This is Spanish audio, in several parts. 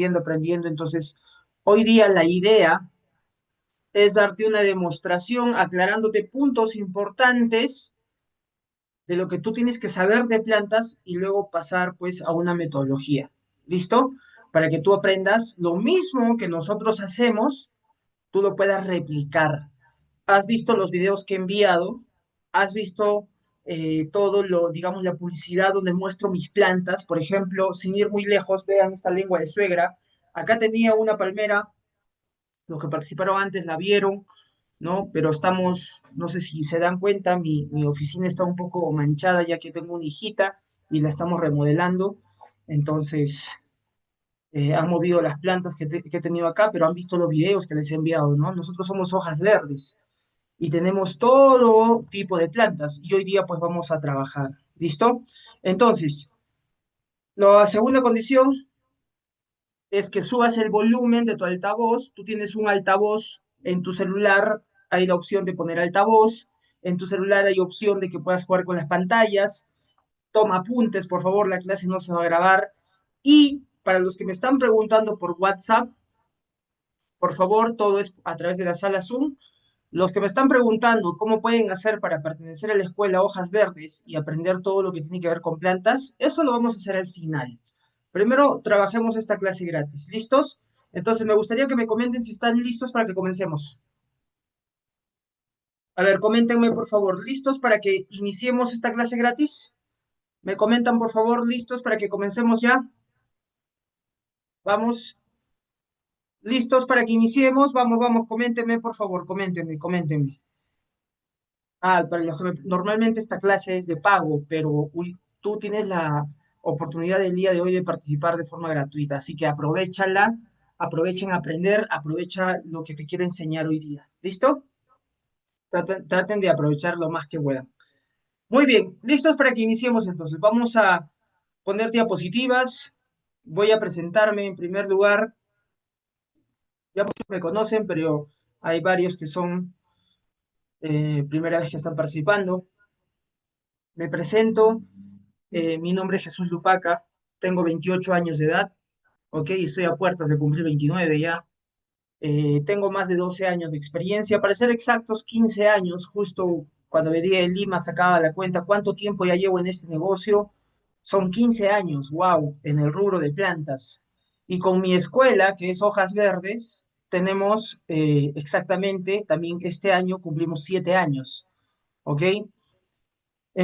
aprendiendo. Entonces, hoy día la idea es darte una demostración aclarándote puntos importantes de lo que tú tienes que saber de plantas y luego pasar pues a una metodología. ¿Listo? Para que tú aprendas lo mismo que nosotros hacemos, tú lo puedas replicar. ¿Has visto los videos que he enviado? ¿Has visto todo lo, digamos, la publicidad donde muestro mis plantas? Por ejemplo, sin ir muy lejos, vean esta lengua de suegra. Acá tenía una palmera, los que participaron antes la vieron, ¿no? Pero estamos, no sé si se dan cuenta, mi oficina está un poco manchada ya que tengo una hijita y la estamos remodelando. Entonces, han movido las plantas que he tenido acá, pero han visto los videos que les he enviado, ¿no? Nosotros somos hojas verdes y tenemos todo tipo de plantas y hoy día pues vamos a trabajar. ¿Listo? Entonces, la segunda condición es que subas el volumen de tu altavoz. Tú tienes un altavoz en tu celular, hay la opción de poner altavoz. En tu celular hay opción de que puedas jugar con las pantallas. Toma apuntes, por favor, la clase no se va a grabar. Y para los que me están preguntando por WhatsApp, por favor, todo es a través de la sala Zoom. Los que me están preguntando cómo pueden hacer para pertenecer a la escuela Hojas Verdes y aprender todo lo que tiene que ver con plantas, eso lo vamos a hacer al final. Primero, trabajemos esta clase gratis. ¿Listos? Entonces, me gustaría que me comenten si están listos para que comencemos. A ver, coméntenme, por favor, ¿listos para que iniciemos esta clase gratis? ¿Me comentan, por favor, listos para que comencemos ya? Vamos, ¿listos para que iniciemos? Vamos, vamos, coméntenme, por favor, coméntenme, coméntenme. Para los que normalmente esta clase es de pago, pero tú tienes la oportunidad del día de hoy de participar de forma gratuita, así que aprovechala, aprovechen aprender, aprovecha lo que te quiero enseñar hoy día. ¿Listo? Traten de aprovechar lo más que puedan. Muy bien, listos para que iniciemos entonces. Vamos a poner diapositivas. Voy a presentarme en primer lugar. Ya muchos me conocen, pero hay varios que son primera vez que están participando. Me presento. Mi nombre es Jesús Lupaca, tengo 28 años de edad, ¿ok? Estoy a puertas de cumplir 29 ya. Tengo más de 12 años de experiencia, para ser exactos 15 años, justo cuando venía de Lima sacaba la cuenta cuánto tiempo ya llevo en este negocio. Son 15 años, wow, en el rubro de plantas. Y con mi escuela, que es Hojas Verdes, tenemos exactamente, también este año cumplimos 7 años, ¿ok?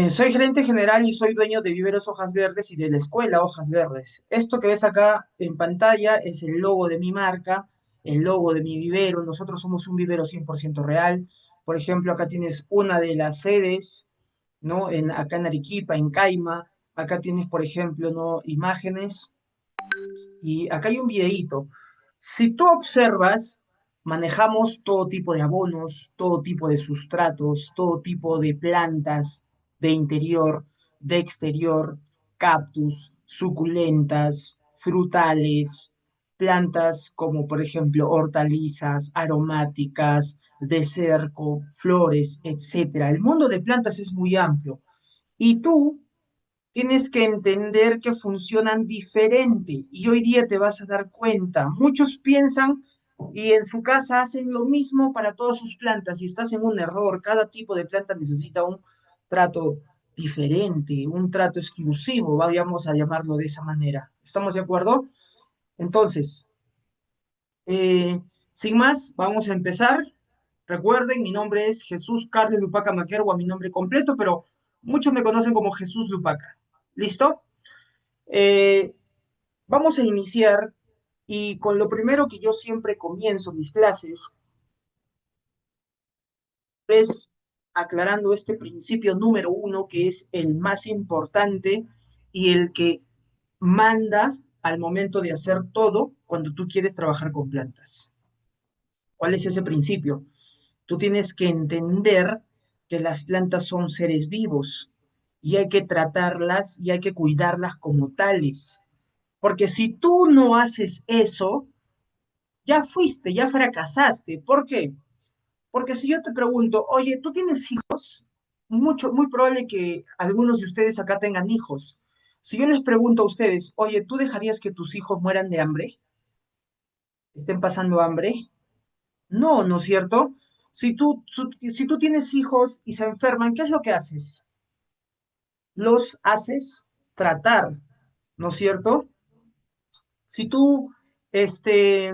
Soy gerente general y soy dueño de Viveros Hojas Verdes y de la escuela Hojas Verdes. Esto que ves acá en pantalla es el logo de mi marca, el logo de mi vivero. Nosotros somos un vivero 100% real. Por ejemplo, acá tienes una de las sedes, ¿no? Acá en Arequipa, en Caima. Acá tienes, por ejemplo, ¿no? Imágenes. Y acá hay un videíto. Si tú observas, manejamos todo tipo de abonos, todo tipo de sustratos, todo tipo de plantas de interior, de exterior, cactus, suculentas, frutales, plantas como por ejemplo hortalizas, aromáticas, de cerco, flores, etcétera. El mundo de plantas es muy amplio y tú tienes que entender que funcionan diferente y hoy día te vas a dar cuenta. Muchos piensan y en su casa hacen lo mismo para todas sus plantas y estás en un error. Cada tipo de planta necesita un trato diferente, un trato exclusivo, vamos a llamarlo de esa manera. ¿Estamos de acuerdo? Entonces, eh, sin más, vamos a empezar. Recuerden, mi nombre es Jesús Carlos Lupaca Maquerbo, mi nombre completo, pero muchos me conocen como Jesús Lupaca. ¿Listo? Eh, Vamos a iniciar y con lo primero que yo siempre comienzo mis clases es aclarando este principio número uno que es el más importante y el que manda al momento de hacer todo cuando tú quieres trabajar con plantas. ¿Cuál es ese principio? Tú tienes que entender que las plantas son seres vivos y hay que tratarlas y hay que cuidarlas como tales. Porque si tú no haces eso, ya fuiste, ya fracasaste. ¿Por qué? Porque si yo te pregunto, oye, ¿tú tienes hijos? Muy probable que algunos de ustedes acá tengan hijos. Si yo les pregunto a ustedes, oye, ¿tú dejarías que tus hijos mueran de hambre? estén pasando hambre. No, ¿no es cierto? Si tú tienes hijos y se enferman, ¿qué es lo que haces? Los haces tratar, ¿no es cierto? Si tú, este,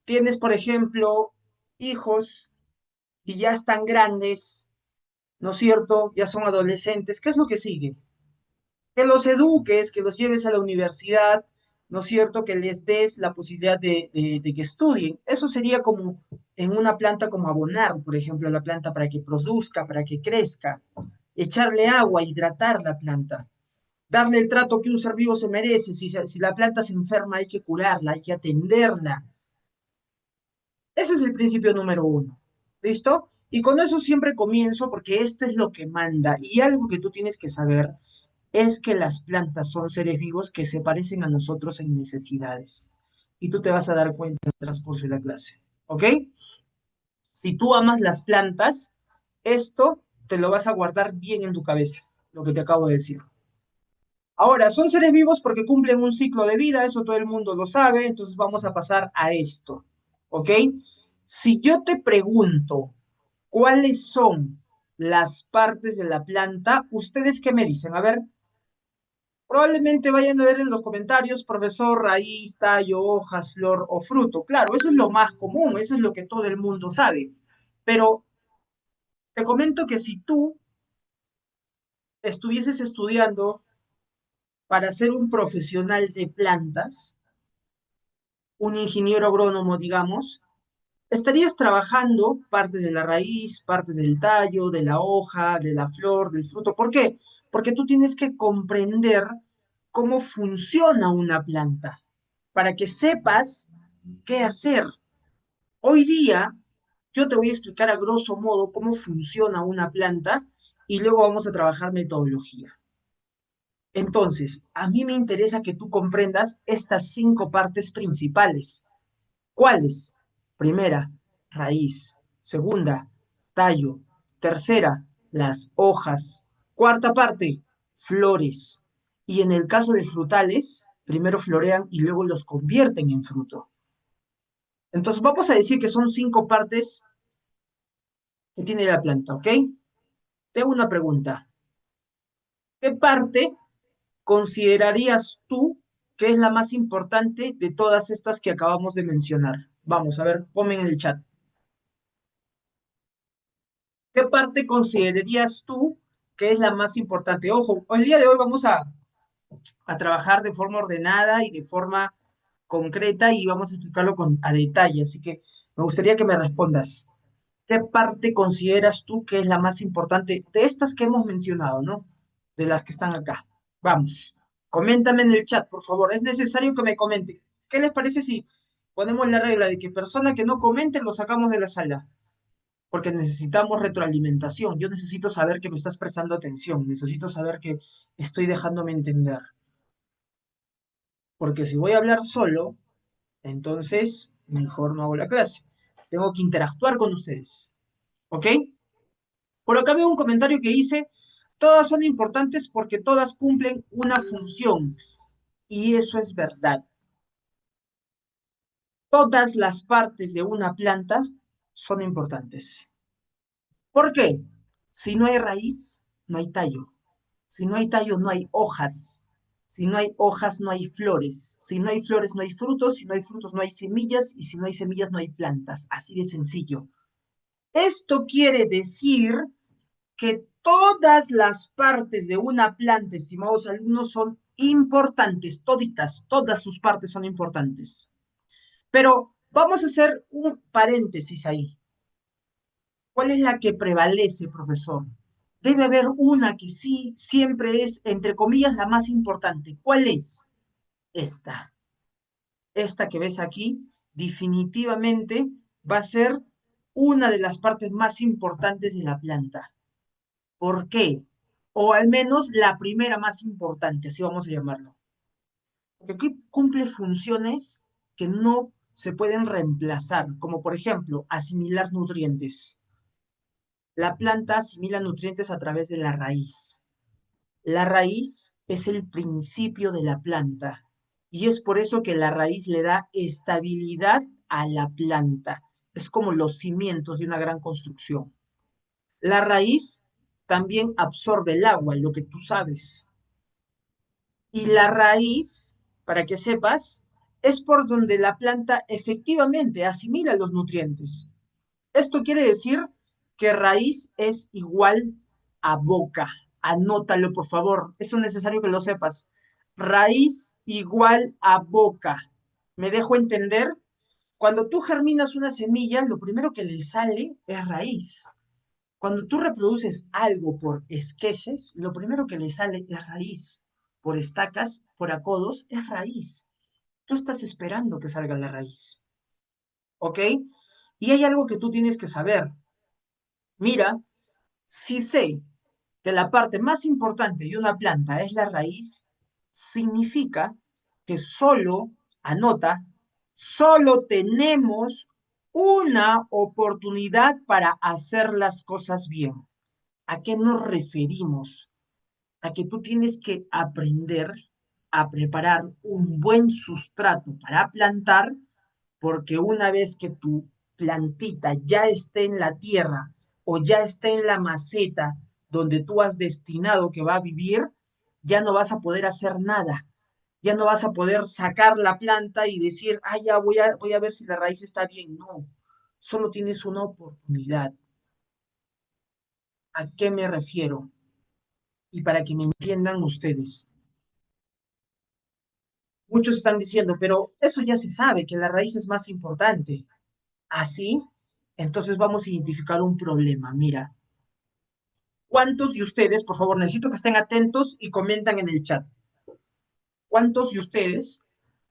tienes, por ejemplo, hijos y ya están grandes, ¿no es cierto? Ya son adolescentes, ¿qué es lo que sigue? Que los eduques, que los lleves a la universidad, ¿no es cierto? Que les des la posibilidad de que estudien. Eso sería como en una planta, como abonar, por ejemplo, a la planta para que produzca, para que crezca, echarle agua, hidratar la planta, darle el trato que un ser vivo se merece. Si la planta se enferma, hay que curarla, hay que atenderla. Ese es el principio número uno. ¿Listo? Y con eso siempre comienzo porque esto es lo que manda. Y algo que tú tienes que saber es que las plantas son seres vivos que se parecen a nosotros en necesidades. Y tú te vas a dar cuenta en el transcurso de la clase. ¿Ok? Si tú amas las plantas, esto te lo vas a guardar bien en tu cabeza, lo que te acabo de decir. Ahora, son seres vivos porque cumplen un ciclo de vida, eso todo el mundo lo sabe, entonces vamos a pasar a esto. ¿Ok? Si yo te pregunto cuáles son las partes de la planta, ¿ustedes qué me dicen? A ver, probablemente vayan a ver en los comentarios, profesor, raíz, tallo, hojas, flor o fruto. Claro, eso es lo más común, eso es lo que todo el mundo sabe. Pero te comento que si tú estuvieses estudiando para ser un profesional de plantas, un ingeniero agrónomo, digamos, estarías trabajando parte de la raíz, parte del tallo, de la hoja, de la flor, del fruto. ¿Por qué? Porque tú tienes que comprender cómo funciona una planta para que sepas qué hacer. Hoy día yo te voy a explicar a grosso modo cómo funciona una planta y luego vamos a trabajar metodología. Entonces, a mí me interesa que tú comprendas estas cinco partes principales. ¿Cuáles? Primera, raíz. Segunda, tallo. Tercera, las hojas. Cuarta parte, flores. Y en el caso de frutales, primero florean y luego los convierten en fruto. Entonces vamos a decir que son cinco partes que tiene la planta, ¿ok? Tengo una pregunta. ¿Qué parte considerarías tú que es la más importante de todas estas que acabamos de mencionar? Vamos a ver, ponme en el chat. ¿Qué parte considerarías tú que es la más importante? Ojo, el día de hoy vamos a trabajar de forma ordenada y de forma concreta y vamos a explicarlo a detalle, así que me gustaría que me respondas. ¿Qué parte consideras tú que es la más importante de estas que hemos mencionado, ¿no? De las que están acá. Vamos, coméntame en el chat, por favor. Es necesario que me comente. ¿Qué les parece si ponemos la regla de que persona que no comente lo sacamos de la sala? Porque necesitamos retroalimentación. Yo necesito saber que me estás prestando atención, necesito saber que estoy dejándome entender. Porque si voy a hablar solo, entonces mejor no hago la clase. Tengo que interactuar con ustedes. ¿Ok? Por acá veo un comentario que dice, todas son importantes porque todas cumplen una función. Y eso es verdad. Todas las partes de una planta son importantes. ¿Por qué? Si no hay raíz, no hay tallo. Si no hay tallo, no hay hojas. Si no hay hojas, no hay flores. Si no hay flores, no hay frutos. Si no hay frutos, no hay semillas. Y si no hay semillas, no hay plantas. Así de sencillo. Esto quiere decir que todas las partes de una planta, estimados alumnos, son importantes. Toditas, todas sus partes son importantes. Pero vamos a hacer un paréntesis ahí. ¿Cuál es la que prevalece, profesor? Debe haber una que sí siempre es, entre comillas, la más importante. ¿Cuál es? Esta. Esta que ves aquí, definitivamente va a ser una de las partes más importantes de la planta. ¿Por qué? O al menos la primera más importante, así vamos a llamarlo. Porque aquí cumple funciones que no se pueden reemplazar, como por ejemplo, asimilar nutrientes. La planta asimila nutrientes a través de la raíz. La raíz es el principio de la planta y es por eso que la raíz le da estabilidad a la planta. Es como los cimientos de una gran construcción. La raíz también absorbe el agua, lo que tú sabes. Y la raíz, para que sepas, es por donde la planta efectivamente asimila los nutrientes. Esto quiere decir que raíz es igual a boca. Anótalo, por favor. Eso es necesario que lo sepas. Raíz igual a boca. ¿Me dejo entender? Cuando tú germinas una semilla, lo primero que le sale es raíz. Cuando tú reproduces algo por esquejes, lo primero que le sale es raíz. Por estacas, por acodos, es raíz. Tú estás esperando que salga la raíz. ¿Ok? Y hay algo que tú tienes que saber. Mira, si sé que la parte más importante de una planta es la raíz, significa que solo, anota, solo tenemos una oportunidad para hacer las cosas bien. ¿A qué nos referimos? A que tú tienes que aprender a preparar un buen sustrato para plantar, porque una vez que tu plantita ya esté en la tierra o ya esté en la maceta donde tú has destinado que va a vivir, ya no vas a poder hacer nada. Ya no vas a poder sacar la planta y decir, ah, ya voy a ver si la raíz está bien. No, solo tienes una oportunidad. ¿A qué me refiero? Y para que me entiendan ustedes. Muchos están diciendo, pero eso ya se sabe, que la raíz es más importante. ¿Así? Entonces vamos a identificar un problema. Mira, ¿cuántos de ustedes, por favor, necesito que estén atentos y comentan en el chat? ¿Cuántos de ustedes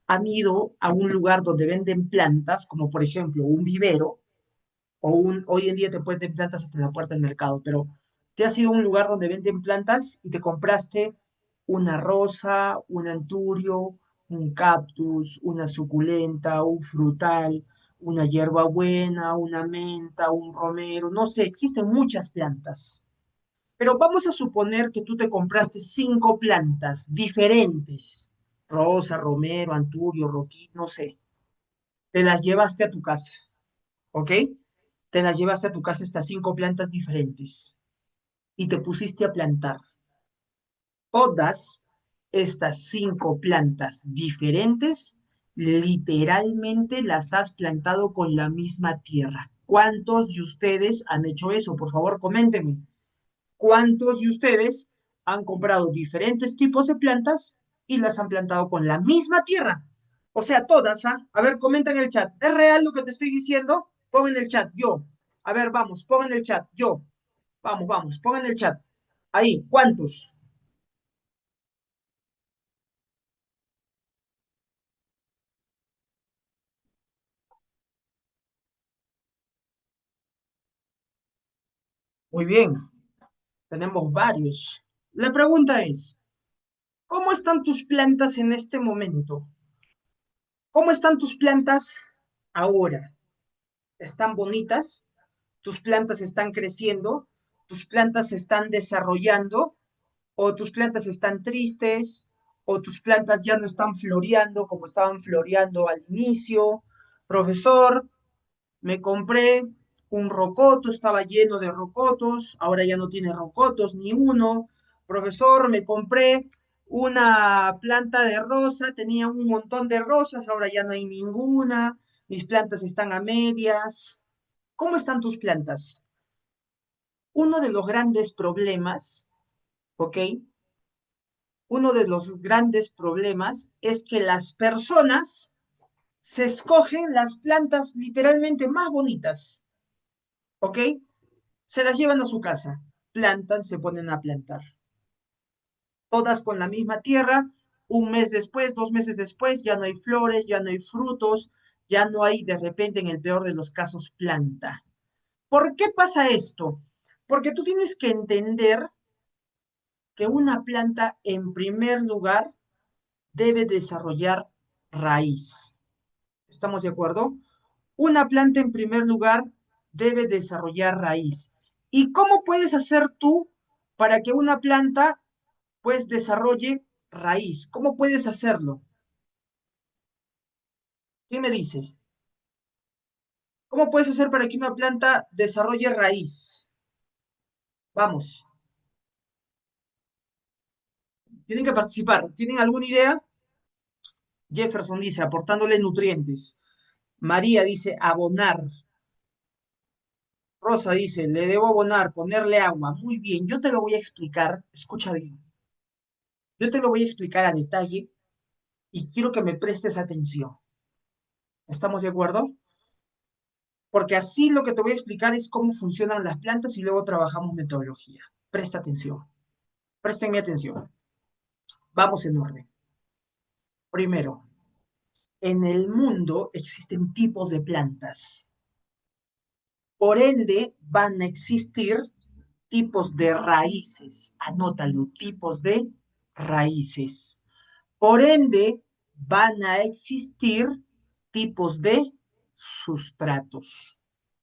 han ido a un lugar donde venden plantas, como por ejemplo un vivero, hoy en día te pueden plantas hasta en la puerta del mercado, pero te has ido a un lugar donde venden plantas y te compraste una rosa, un anturio, un cactus, una suculenta, un frutal, una hierbabuena, una menta, un romero, no sé, existen muchas plantas. Pero vamos a suponer que tú te compraste 5 plantas diferentes, rosa, romero, anturio, roquín, no sé, te las llevaste a tu casa, ¿ok? Te las llevaste a tu casa estas 5 plantas diferentes y te pusiste a plantar. Todas estas 5 plantas diferentes, literalmente las has plantado con la misma tierra. ¿Cuántos de ustedes han hecho eso? Por favor, coméntenme. ¿Cuántos de ustedes han comprado diferentes tipos de plantas y las han plantado con la misma tierra? O sea, todas, ¿ah? A ver, comenta en el chat. ¿Es real lo que te estoy diciendo? Pon en el chat, yo. A ver, vamos, pon en el chat, yo. Vamos, vamos, pon en el chat. Ahí, ¿cuántos? Muy bien, tenemos varios. La pregunta es, ¿cómo están tus plantas en este momento? ¿Cómo están tus plantas ahora? ¿Están bonitas? ¿Tus plantas están creciendo? ¿Tus plantas se están desarrollando? ¿O tus plantas están tristes? ¿O tus plantas ya no están floreando como estaban floreando al inicio? Profesor, me compré un rocoto, estaba lleno de rocotos, ahora ya no tiene rocotos ni uno. Profesor, me compré una planta de rosa, tenía un montón de rosas, ahora ya no hay ninguna. Mis plantas están a medias. ¿Cómo están tus plantas? Uno de los grandes problemas, ¿ok? Uno de los grandes problemas es que las personas se escogen las plantas literalmente más bonitas, ¿ok? Se las llevan a su casa, plantan, se ponen a plantar. Todas con la misma tierra, un mes después, 2 meses después, ya no hay flores, ya no hay frutos, ya no hay de repente, en el peor de los casos, planta. ¿Por qué pasa esto? Porque tú tienes que entender que una planta, en primer lugar, debe desarrollar raíz. ¿Estamos de acuerdo? Una planta, en primer lugar, debe desarrollar raíz. ¿Y cómo puedes hacer tú para que una planta, pues, desarrolle raíz? ¿Cómo puedes hacerlo? ¿Quién me dice? ¿Cómo puedes hacer para que una planta desarrolle raíz? Vamos, tienen que participar. ¿Tienen alguna idea? Jefferson dice, aportándole nutrientes. María dice, abonar. Rosa dice, le debo abonar, ponerle agua. Muy bien, yo te lo voy a explicar. Escucha bien. Yo te lo voy a explicar a detalle y quiero que me prestes atención. ¿Estamos de acuerdo? Porque así lo que te voy a explicar es cómo funcionan las plantas y luego trabajamos metodología. Presta atención. Prestenme atención. Vamos en orden. Primero, en el mundo existen tipos de plantas. Por ende, van a existir tipos de raíces. Anótalo, tipos de raíces. Por ende, van a existir tipos de sustratos.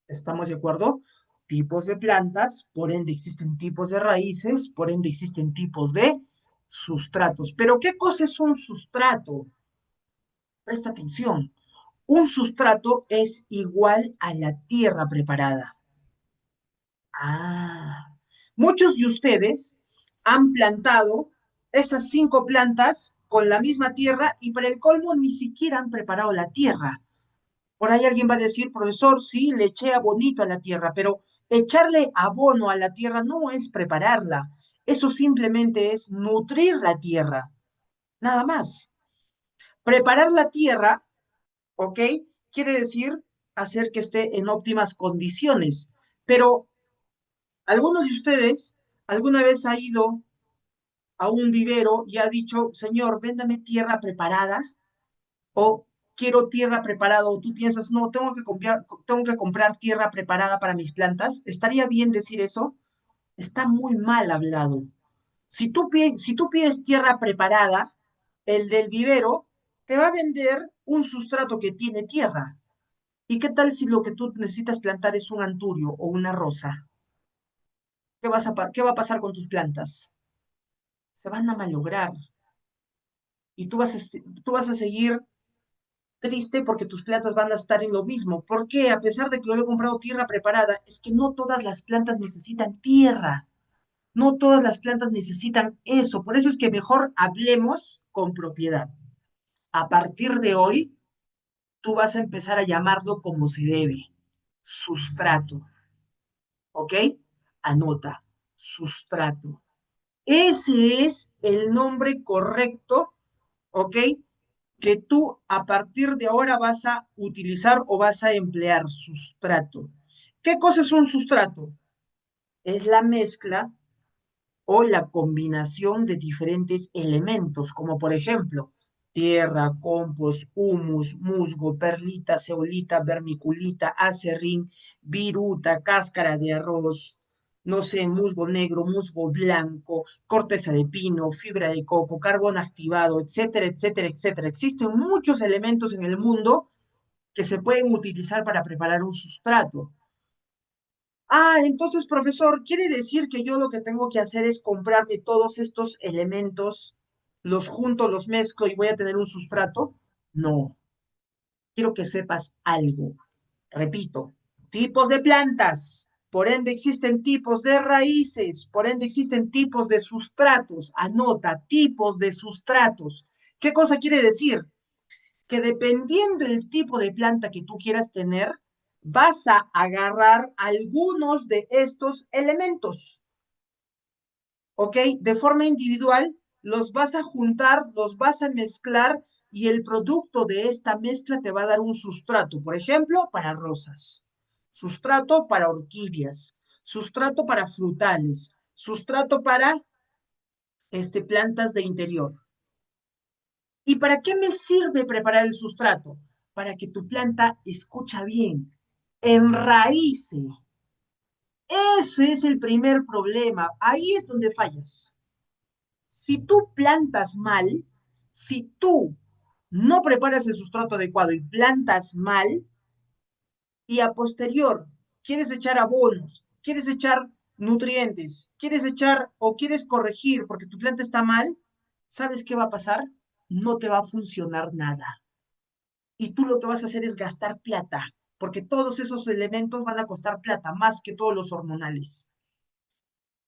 ¿Estamos de acuerdo? Tipos de plantas, por ende existen tipos de raíces, por ende existen tipos de sustratos. Pero ¿qué cosa es un sustrato? Presta atención. Un sustrato es igual a la tierra preparada. Ah, muchos de ustedes han plantado esas 5 plantas con la misma tierra y para el colmo ni siquiera han preparado la tierra. Por ahí alguien va a decir, profesor, sí, le eché abonito a la tierra, pero echarle abono a la tierra no es prepararla. Eso simplemente es nutrir la tierra, nada más. Preparar la tierra, ¿ok? Quiere decir hacer que esté en óptimas condiciones. Pero ¿alguno de ustedes alguna vez ha ido a un vivero y ha dicho, señor, véndame tierra preparada? O quiero tierra preparada, o tú piensas, no, tengo que comprar tierra preparada para mis plantas. ¿Estaría bien decir eso? Está muy mal hablado. Si tú pides tierra preparada, el del vivero te va a vender un sustrato que tiene tierra. ¿Y qué tal si lo que tú necesitas plantar es un anturio o una rosa? ¿Qué va a pasar con tus plantas? Se van a malograr y tú vas a seguir triste porque tus plantas van a estar en lo mismo. ¿Por qué? A pesar de que yo le he comprado tierra preparada, es que no todas las plantas necesitan tierra. No todas las plantas necesitan eso. Por eso es que mejor hablemos con propiedad. A partir de hoy, tú vas a empezar a llamarlo como se debe. Sustrato. ¿Ok? Anota. Sustrato. Ese es el nombre correcto, ¿ok? Que tú a partir de ahora vas a utilizar o vas a emplear sustrato. ¿Qué cosa es un sustrato? Es la mezcla o la combinación de diferentes elementos, como por ejemplo tierra, compost, humus, musgo, perlita, zeolita, vermiculita, acerrín, viruta, cáscara de arroz, no sé, musgo negro, musgo blanco, corteza de pino, fibra de coco, carbón activado, etcétera, etcétera, etcétera. Existen muchos elementos en el mundo que se pueden utilizar para preparar un sustrato. Ah, entonces, profesor, ¿quiere decir que yo lo que tengo que hacer es comprarme todos estos elementos, los junto, los mezclo y voy a tener un sustrato? No, quiero que sepas algo. Repito, tipos de plantas, por ende existen tipos de raíces, por ende existen tipos de sustratos. Anota, tipos de sustratos. ¿Qué cosa quiere decir? Que dependiendo del tipo de planta que tú quieras tener, vas a agarrar algunos de estos elementos, ¿ok? De forma individual, los vas a juntar, los vas a mezclar y el producto de esta mezcla te va a dar un sustrato, por ejemplo, para rosas, sustrato para orquídeas, sustrato para frutales, sustrato para plantas de interior. ¿Y para qué me sirve preparar el sustrato? Para que tu planta, escucha bien, enraíce. Ese es el primer problema. Ahí es donde fallas. Si tú plantas mal, si tú no preparas el sustrato adecuado y plantas mal, y a posterior quieres echar abonos, quieres echar nutrientes, quieres echar o quieres corregir porque tu planta está mal, ¿sabes qué va a pasar? No te va a funcionar nada. y tú lo que vas a hacer es gastar plata, porque todos esos elementos van a costar plata, más que todos los hormonales.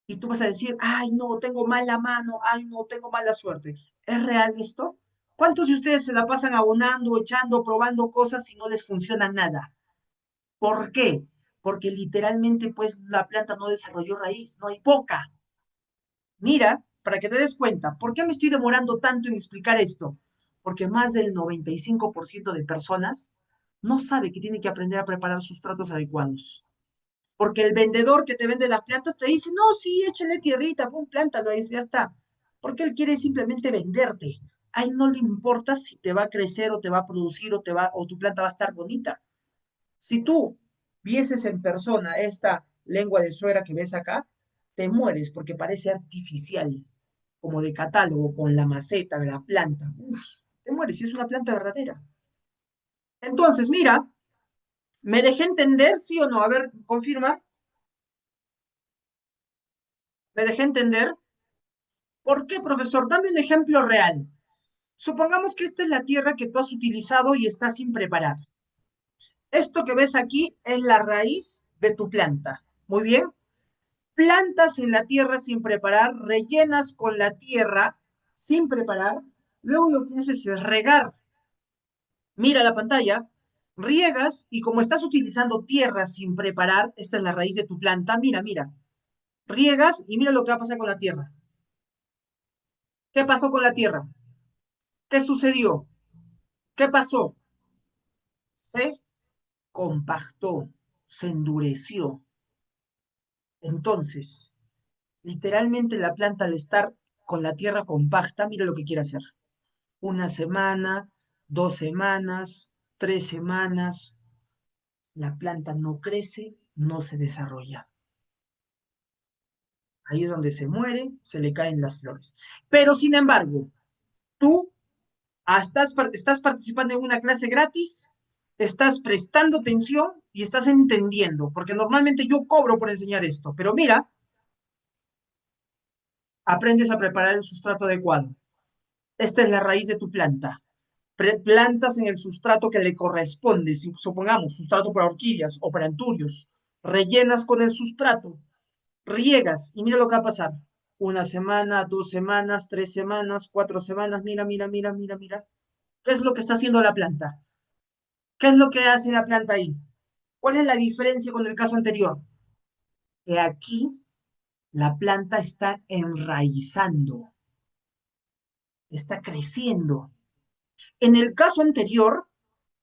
Y tú vas a decir, ay, no, tengo mala mano, ay, no, tengo mala suerte. ¿Es real esto? ¿Cuántos de ustedes se la pasan abonando, echando, probando cosas y no les funciona nada? ¿Por qué? Porque literalmente, pues, la planta no desarrolló raíz, no hay poca. Mira, para que te des cuenta, ¿por qué me estoy demorando tanto en explicar esto? Porque más del 95% de personas no sabe que tiene que aprender a preparar sustratos adecuados. Porque el vendedor que te vende las plantas te dice, no, sí, échale tierrita, pon plántalo, y ya está. Porque él quiere simplemente venderte. A él no le importa si te va a crecer o te va a producir o tu planta va a estar bonita. Si tú vieses en persona esta lengua de suegra que ves acá, te mueres porque parece artificial, como de catálogo, con la maceta, la planta. Uf, te mueres si es una planta verdadera. Entonces, mira, ¿me dejé entender, sí o no? A ver, confirma. ¿Me dejé entender? ¿Por qué, profesor? Dame un ejemplo real. Supongamos que esta es la tierra que tú has utilizado y está sin preparar. Esto que ves aquí es la raíz de tu planta. Muy bien. Plantas en la tierra sin preparar, rellenas con la tierra sin preparar. Luego lo que haces es regar. Mira la pantalla, riegas y como estás utilizando tierra sin preparar, esta es la raíz de tu planta, mira, mira. Riegas y mira lo que va a pasar con la tierra. ¿Qué pasó con la tierra? ¿Qué sucedió? ¿Qué pasó? Se compactó, se endureció. Entonces, literalmente la planta al estar con la tierra compacta, mira lo que quiere hacer. Una semana, 2 semanas, 3 semanas, la planta no crece, no se desarrolla. Ahí es donde se muere, se le caen las flores. Pero sin embargo, tú estás participando en una clase gratis, estás prestando atención y estás entendiendo, porque normalmente yo cobro por enseñar esto, pero mira, aprendes a preparar el sustrato adecuado. Esta es la raíz de tu planta. Plantas en el sustrato que le corresponde, si supongamos sustrato para orquídeas o para anturios, rellenas con el sustrato, riegas y mira lo que va a pasar. 1 semana, 2 semanas, 3 semanas, 4 semanas, mira, mira, mira, mira, mira. ¿Qué es lo que está haciendo la planta? ¿Qué es lo que hace la planta ahí? ¿Cuál es la diferencia con el caso anterior? Que aquí la planta está enraizando, está creciendo. En el caso anterior,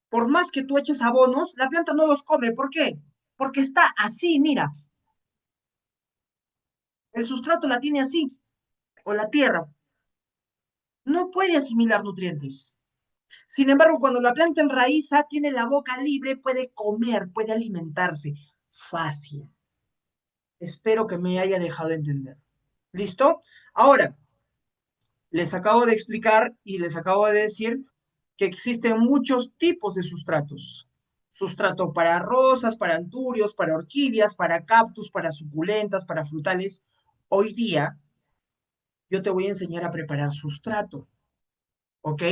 por más que tú eches abonos, la planta no los come. ¿Por qué? Porque está así, mira. El sustrato la tiene así, o la tierra. No puede asimilar nutrientes. Sin embargo, cuando la planta enraiza, tiene la boca libre, puede comer, puede alimentarse. Fácil. Espero que me haya dejado entender. ¿Listo? Ahora, les acabo de explicar y les acabo de decir que existen muchos tipos de sustratos. Sustrato para rosas, para anturios, para orquídeas, para cactus, para suculentas, para frutales. Hoy día yo te voy a enseñar a preparar sustrato, ¿ok?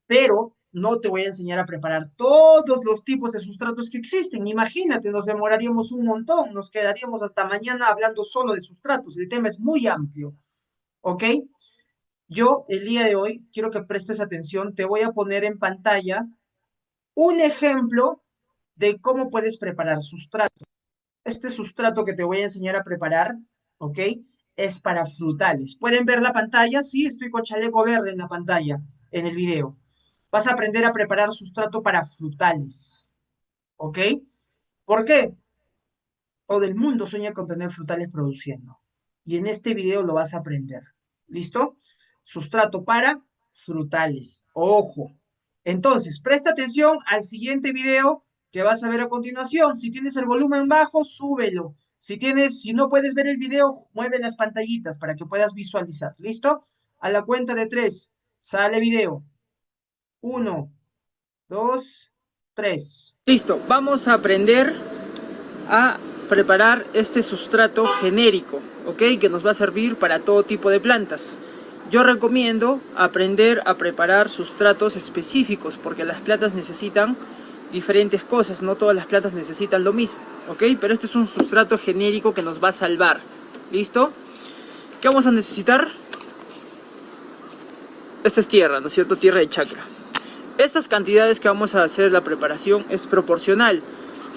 Pero no te voy a enseñar a preparar todos los tipos de sustratos que existen. Imagínate, nos demoraríamos un montón, nos quedaríamos hasta mañana hablando solo de sustratos. El tema es muy amplio, ¿ok? Yo el día de hoy quiero que prestes atención, te voy a poner en pantalla un ejemplo de cómo puedes preparar sustrato. Este sustrato que te voy a enseñar a preparar, ¿ok? Es para frutales. ¿Pueden ver la pantalla? Sí, estoy con chaleco verde en la pantalla, en el video. Vas a aprender a preparar sustrato para frutales, ¿ok? ¿Por qué? Todo el mundo sueña con tener frutales produciendo. Y en este video lo vas a aprender. ¿Listo? Sustrato para frutales. Ojo. Entonces, presta atención al siguiente video que vas a ver a continuación. Si tienes el volumen bajo, súbelo. Si no puedes ver el video, mueve las pantallitas para que puedas visualizar. ¿Listo? A la cuenta de 3, sale video. 1, 2, 3. Listo, vamos a aprender a preparar este sustrato genérico, ¿ok? Que nos va a servir para todo tipo de plantas. yo recomiendo aprender a preparar sustratos específicos, porque las plantas necesitan diferentes cosas, no todas las plantas necesitan lo mismo, ¿ok? Pero este es un sustrato genérico que nos va a salvar, ¿listo? ¿Qué vamos a necesitar? Esta es tierra, ¿no es cierto? Tierra de chacra. Estas cantidades que vamos a hacer la preparación es proporcional.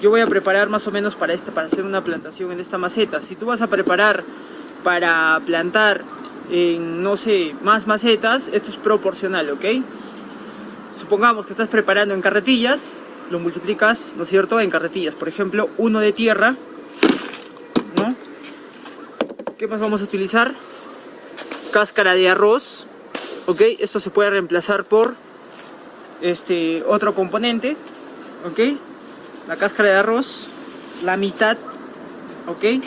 Yo voy a preparar más o menos para hacer una plantación en esta maceta. Si tú vas a preparar para plantar en, no sé, más macetas, esto es proporcional, ¿ok? Supongamos que estás preparando en carretillas, lo multiplicas, ¿no es cierto?, en carretillas. Por ejemplo, 1 de tierra, ¿no? ¿Qué más vamos a utilizar? Cáscara de arroz, ¿ok? Esto se puede reemplazar por otro componente, ¿ok? La cáscara de arroz, la mitad, ¿ok?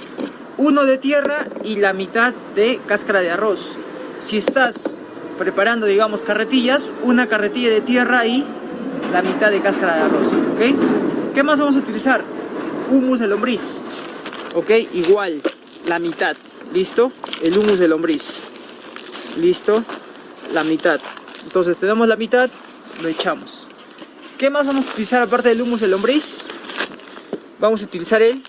1 de tierra y la mitad de cáscara de arroz. Si estás preparando, digamos, carretillas, una carretilla de tierra y la mitad de cáscara de arroz, ¿ok? ¿Qué más vamos a utilizar? Humus de lombriz, ¿ok? Igual, la mitad, ¿listo? El humus de lombriz, ¿listo? La mitad. Entonces tenemos la mitad, lo echamos. ¿Qué más vamos a utilizar aparte del humus de lombriz? Vamos a utilizar el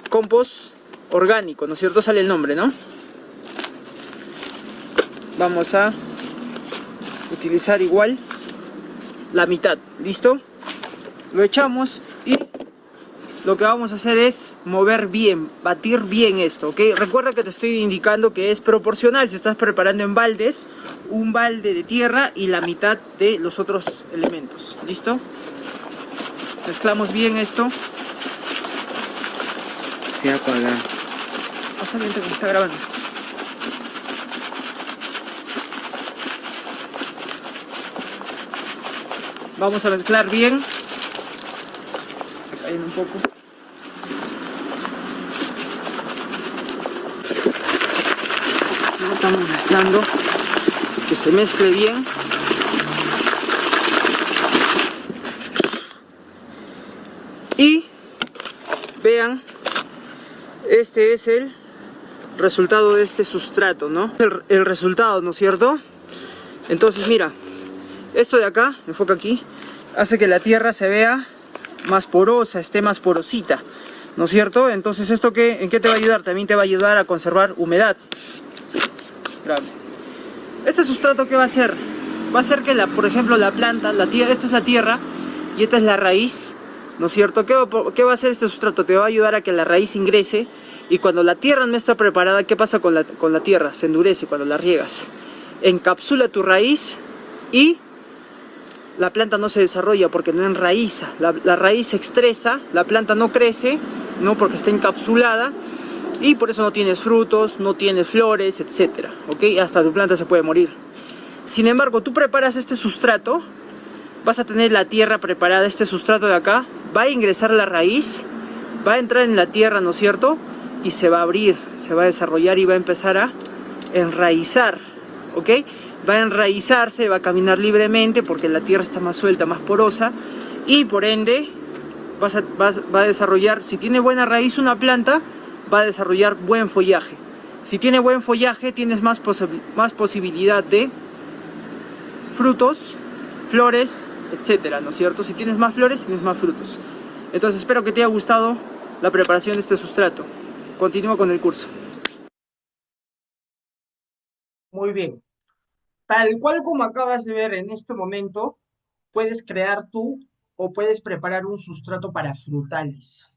compost orgánico, ¿no es cierto? Sale el nombre, ¿no? Vamos a utilizar igual la mitad, ¿listo? Lo echamos y lo que vamos a hacer es mover bien, batir bien esto, ¿ok? Recuerda que te estoy indicando que es proporcional. Si estás preparando en baldes, un balde de tierra y la mitad de los otros elementos, ¿listo? Mezclamos bien esto. Se apaga. Está bien, que está grabando. Vamos a mezclar bien. Ahí un poco. Lo estamos mezclando. Que se mezcle bien. Y vean, este es el resultado de este sustrato, ¿no? El resultado, ¿no es cierto? Entonces mira, esto de acá, enfoca aquí, hace que la tierra se vea más porosa, esté más porosita, ¿no es cierto? Entonces esto ¿en qué te va a ayudar? También te va a ayudar a conservar humedad. Este sustrato, ¿qué va a hacer? Va a hacer que, por ejemplo, la planta, esta es la tierra y esta es la raíz, ¿no es cierto? ¿Qué va a hacer este sustrato? Te va a ayudar a que la raíz ingrese, y cuando la tierra no está preparada, ¿qué pasa con la tierra? Se endurece cuando la riegas. Encapsula tu raíz y la planta no se desarrolla porque no enraiza. La raíz se estresa, la planta no crece, ¿no? Porque está encapsulada, y por eso no tienes frutos, no tienes flores, etcétera, ¿ok? Hasta tu planta se puede morir. Sin embargo, tú preparas este sustrato, vas a tener la tierra preparada, este sustrato de acá, va a ingresar la raíz, va a entrar en la tierra, ¿no es cierto? Y se va a abrir, se va a desarrollar y va a empezar a enraizar, ¿ok? Va a enraizarse, va a caminar libremente porque la tierra está más suelta, más porosa, y por ende va a desarrollar, si tiene buena raíz una planta, va a desarrollar buen follaje. Si tiene buen follaje, tienes más posibilidad de frutos, flores, etcétera, ¿no es cierto? Si tienes más flores, tienes más frutos. Entonces espero que te haya gustado la preparación de este sustrato. Continúa con el curso. Muy bien. Tal cual como acabas de ver en este momento, puedes crear tú o puedes preparar un sustrato para frutales.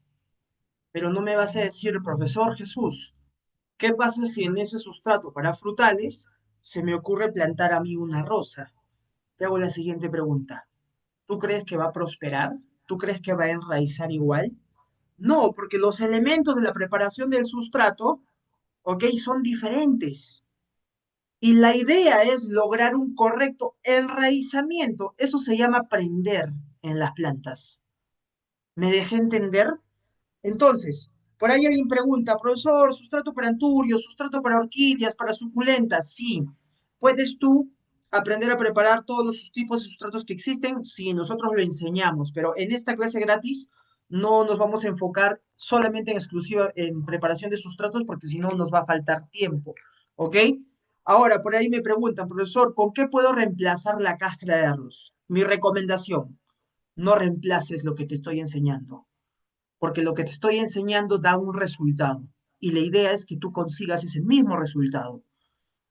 Pero no me vas a decir, profesor Jesús, ¿qué pasa si en ese sustrato para frutales se me ocurre plantar a mí una rosa? Te hago la siguiente pregunta. ¿Tú crees que va a prosperar? ¿Tú crees que va a enraizar igual? No, porque los elementos de la preparación del sustrato, ¿ok? Son diferentes. Y la idea es lograr un correcto enraizamiento. Eso se llama prender en las plantas. ¿Me dejé entender? Entonces, por ahí alguien pregunta, profesor, sustrato para anturios, sustrato para orquídeas, para suculentas. Sí. ¿Puedes tú aprender a preparar todos los tipos de sustratos que existen? Sí, nosotros lo enseñamos, pero en esta clase gratis no nos vamos a enfocar solamente en exclusiva en preparación de sustratos porque si no nos va a faltar tiempo. ¿Ok? Ahora, por ahí me preguntan, profesor, ¿con qué puedo reemplazar la cáscara de arroz? Mi recomendación, no reemplaces lo que te estoy enseñando, porque lo que te estoy enseñando da un resultado y la idea es que tú consigas ese mismo resultado.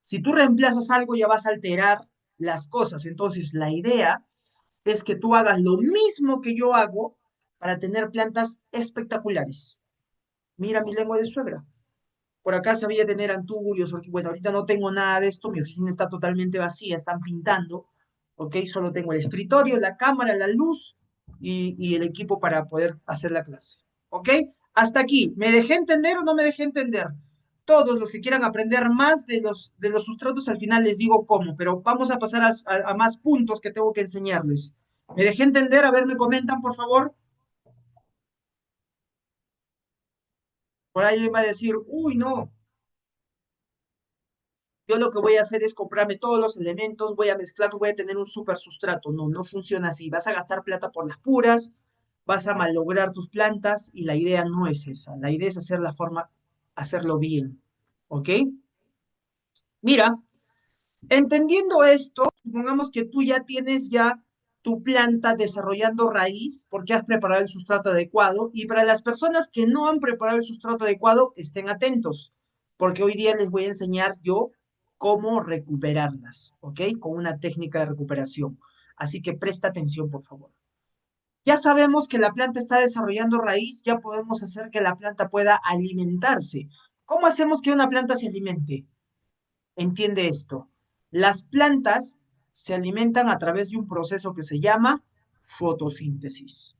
Si tú reemplazas algo, ya vas a alterar las cosas. Entonces, la idea es que tú hagas lo mismo que yo hago para tener plantas espectaculares. Mira mi lengua de suegra. Por acá sabía tener anturios, bueno, ahorita no tengo nada de esto, mi oficina está totalmente vacía, están pintando, ¿ok? Solo tengo el escritorio, la cámara, la luz y el equipo para poder hacer la clase, ¿ok? Hasta aquí, ¿me dejé entender o no me dejé entender? Todos los que quieran aprender más de los sustratos, al final les digo cómo, pero vamos a pasar a más puntos que tengo que enseñarles. ¿Me dejé entender? A ver, me comentan, por favor. Por ahí va a decir, uy, no, yo lo que voy a hacer es comprarme todos los elementos, voy a mezclar, voy a tener un super sustrato. No, no funciona así. Vas a gastar plata por las puras, vas a malograr tus plantas y la idea no es esa. La idea es hacer la forma, hacerlo bien. ¿Ok? Mira, entendiendo esto, supongamos que tú ya tienes ya tu planta desarrollando raíz porque has preparado el sustrato adecuado y para las personas que no han preparado el sustrato adecuado, estén atentos porque hoy día les voy a enseñar yo cómo recuperarlas, ¿ok? Con una técnica de recuperación. Así que presta atención, por favor. Ya sabemos que la planta está desarrollando raíz, ya podemos hacer que la planta pueda alimentarse. ¿Cómo hacemos que una planta se alimente? Entiende esto. Las plantas se alimentan a través de un proceso que se llama fotosíntesis.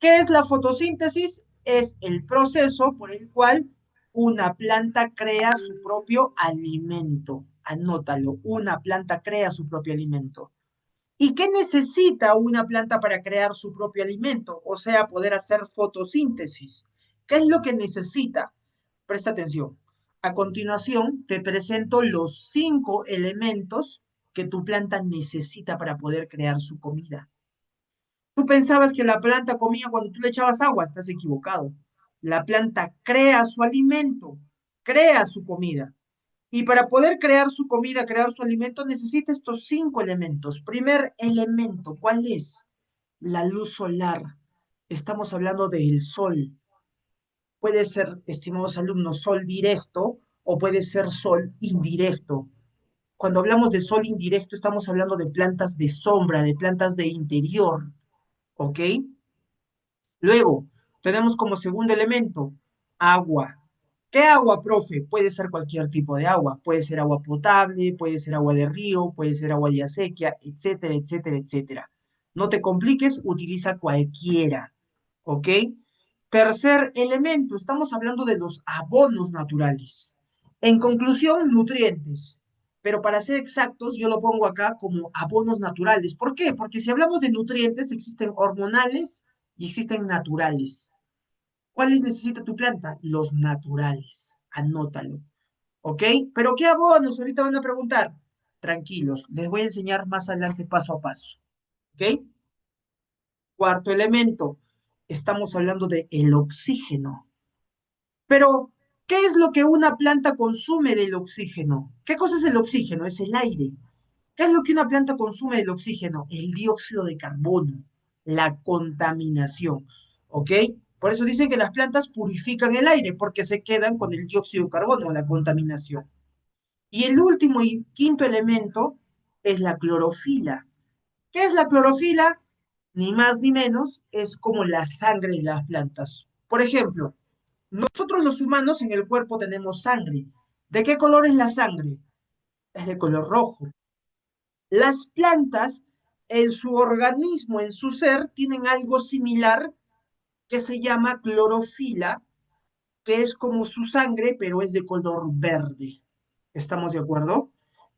¿Qué es la fotosíntesis? Es el proceso por el cual una planta crea su propio alimento. Anótalo, una planta crea su propio alimento. ¿Y qué necesita una planta para crear su propio alimento? O sea, poder hacer fotosíntesis. ¿Qué es lo que necesita? Presta atención. A continuación, te presento los 5 elementos que tu planta necesita para poder crear su comida. Tú pensabas que la planta comía cuando tú le echabas agua, estás equivocado. La planta crea su alimento, crea su comida. Y para poder crear su comida, crear su alimento, necesita estos 5 elementos. Primer elemento, ¿cuál es? La luz solar. Estamos hablando del sol. Puede ser, estimados alumnos, sol directo o puede ser sol indirecto. Cuando hablamos de sol indirecto, estamos hablando de plantas de sombra, de plantas de interior, ¿ok? Luego, tenemos como segundo elemento agua. ¿Qué agua, profe? Puede ser cualquier tipo de agua. Puede ser agua potable, puede ser agua de río, puede ser agua de acequia, etcétera, etcétera, etcétera. No te compliques, utiliza cualquiera. ¿Ok? Tercer elemento, estamos hablando de los abonos naturales. En conclusión, nutrientes. Pero para ser exactos, yo lo pongo acá como abonos naturales. ¿Por qué? Porque si hablamos de nutrientes, existen hormonales y existen naturales. ¿Cuáles necesita tu planta? Los naturales. Anótalo. ¿Ok? ¿Pero qué abonos? Ahorita van a preguntar. Tranquilos, les voy a enseñar más adelante paso a paso. ¿Ok? Cuarto elemento, estamos hablando de el oxígeno. Pero, ¿qué es lo que una planta consume del oxígeno? ¿Qué cosa es el oxígeno? Es el aire. ¿Qué es lo que una planta consume del oxígeno? El dióxido de carbono, la contaminación. ¿Ok? Por eso dicen que las plantas purifican el aire, porque se quedan con el dióxido de carbono, la contaminación. Y el último y quinto elemento es la clorofila. ¿Qué es la clorofila? Ni más ni menos, es como la sangre de las plantas. Por ejemplo, nosotros los humanos en el cuerpo tenemos sangre. ¿De qué color es la sangre? Es de color rojo. Las plantas en su organismo, en su ser, tienen algo similar que se llama clorofila, que es como su sangre, pero es de color verde. ¿Estamos de acuerdo?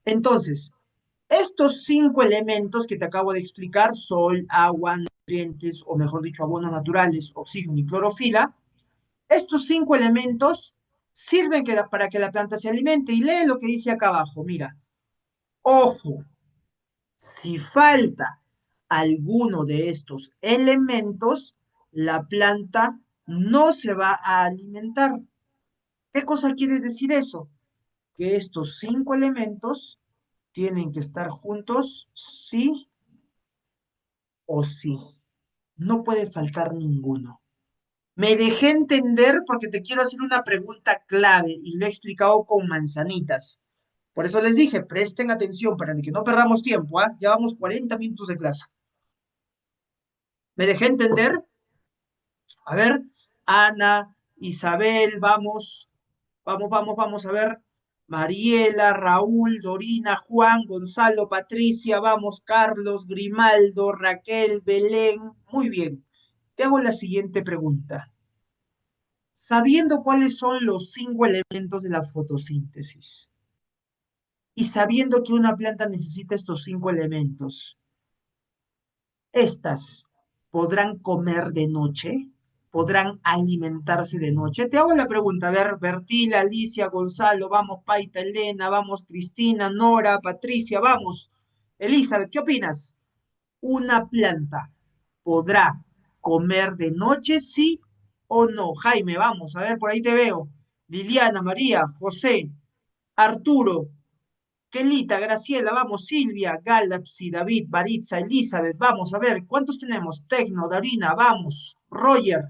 Entonces, estos 5 elementos que te acabo de explicar, sol, agua, nutrientes, o mejor dicho, abonos naturales, oxígeno y clorofila, estos 5 elementos sirven para que la planta se alimente. Y lee lo que dice acá abajo, mira, ojo, si falta alguno de estos elementos, la planta no se va a alimentar. ¿Qué cosa quiere decir eso? que estos 5 elementos tienen que estar juntos sí o sí. No puede faltar ninguno. Me dejé entender porque te quiero hacer una pregunta clave y lo he explicado con manzanitas. Por eso les dije, presten atención para que no perdamos tiempo, ¿ah? Llevamos 40 minutos de clase. ¿Me dejé entender? A ver, Ana, Isabel, vamos, vamos a ver. Mariela, Raúl, Dorina, Juan, Gonzalo, Patricia, vamos, Carlos, Grimaldo, Raquel, Belén. Muy bien. Te hago la siguiente pregunta. Sabiendo cuáles son los 5 elementos de la fotosíntesis y sabiendo que una planta necesita estos 5 elementos, ¿estas podrán comer de noche? ¿Podrán alimentarse de noche? Te hago la pregunta, a ver, Bertila, Alicia, Gonzalo, vamos, Paita, Elena, vamos, Cristina, Nora, Patricia, vamos. Elizabeth, ¿qué opinas? ¿Una planta podrá comer de noche, sí o no? Jaime, vamos, a ver, por ahí te veo. Liliana, María, José, Arturo, Kelita, Graciela, vamos, Silvia, Galapsi, David, Baritza, Elizabeth, vamos, a ver, ¿cuántos tenemos? Tecno, Darina, vamos, Roger,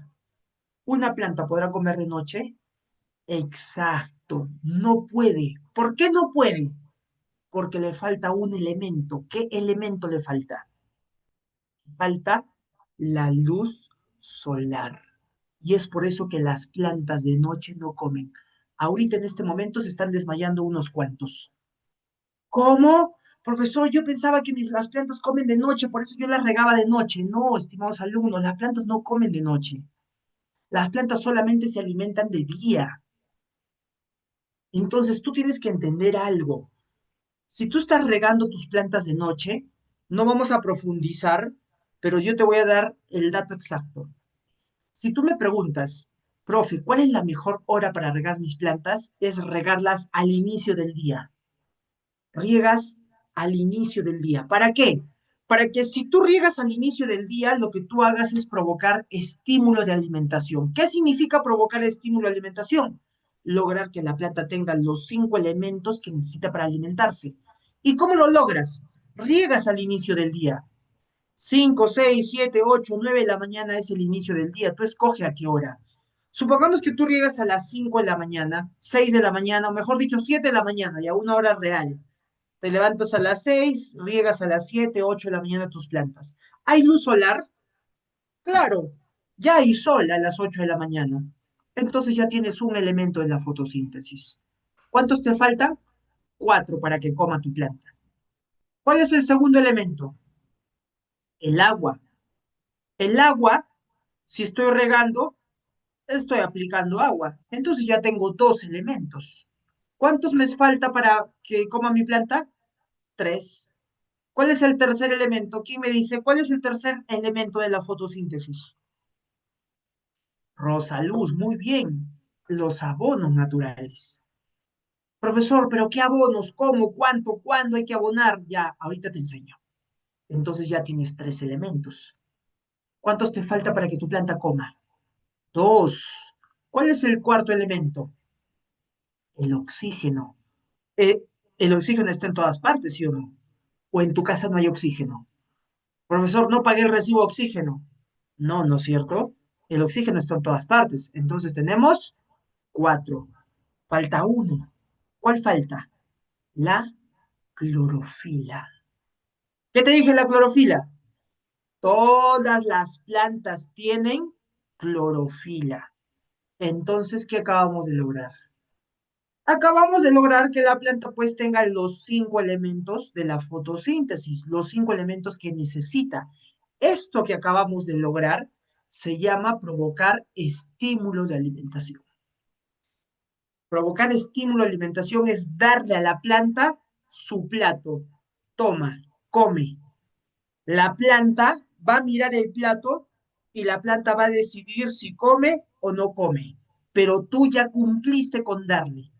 ¿una planta podrá comer de noche? Exacto, no puede. ¿Por qué no puede? Porque le falta un elemento. ¿Qué elemento le falta? Falta la luz solar. Y es por eso que las plantas de noche no comen. Ahorita en este momento se están desmayando unos cuantos. ¿Cómo? Profesor, yo pensaba que las plantas comen de noche, por eso yo las regaba de noche. No, estimados alumnos, las plantas no comen de noche. Las plantas solamente se alimentan de día. Entonces tú tienes que entender algo. Si tú estás regando tus plantas de noche, no vamos a profundizar, pero yo te voy a dar el dato exacto. Si tú me preguntas, profe, ¿cuál es la mejor hora para regar mis plantas? Es regarlas al inicio del día. Riegas al inicio del día. ¿Para qué? Para que si tú riegas al inicio del día, lo que tú hagas es provocar estímulo de alimentación. ¿Qué significa provocar estímulo de alimentación? Lograr que la planta tenga los 5 elementos que necesita para alimentarse. ¿Y cómo lo logras? Riegas al inicio del día. 5, 6, 7, 8, 9 de la mañana es el inicio del día. Tú escoge a qué hora. Supongamos que tú riegas a las 5 de la mañana, 6 de la mañana, o mejor dicho, 7 de la mañana, y a una hora real. Te levantas a las 6, riegas a las 7, 8 de la mañana tus plantas. ¿Hay luz solar? Claro, ya hay sol a las 8 de la mañana. Entonces ya tienes un elemento de la fotosíntesis. ¿Cuántos te faltan? 4 para que coma tu planta. ¿Cuál es el segundo elemento? El agua. El agua, si estoy regando, estoy aplicando agua. Entonces ya tengo 2 elementos. ¿Cuántos me falta para que coma mi planta? 3. ¿Cuál es el tercer elemento? ¿Quién me dice cuál es el tercer elemento de la fotosíntesis? Rosa luz, muy bien. Los abonos naturales. Profesor, ¿pero qué abonos? ¿Cómo? ¿Cuánto? ¿Cuándo hay que abonar? Ya, ahorita te enseño. Entonces ya tienes 3 elementos. ¿Cuántos te falta para que tu planta coma? 2. ¿Cuál es el cuarto elemento? El oxígeno. Eh, el oxígeno está en todas partes, ¿sí o no? ¿O en tu casa no hay oxígeno? Profesor, no pagué el recibo de oxígeno. No, ¿no es cierto? El oxígeno está en todas partes. Entonces tenemos 4. Falta uno. ¿Cuál falta? La clorofila. ¿Qué te dije la clorofila? Todas las plantas tienen clorofila. Entonces, ¿qué acabamos de lograr? Acabamos de lograr que la planta pues tenga los 5 elementos de la fotosíntesis, los 5 elementos que necesita. Esto que acabamos de lograr se llama provocar estímulo de alimentación. Provocar estímulo de alimentación es darle a la planta su plato. Toma, come. La planta va a mirar el plato y la planta va a decidir si come o no come. Pero tú ya cumpliste con darle.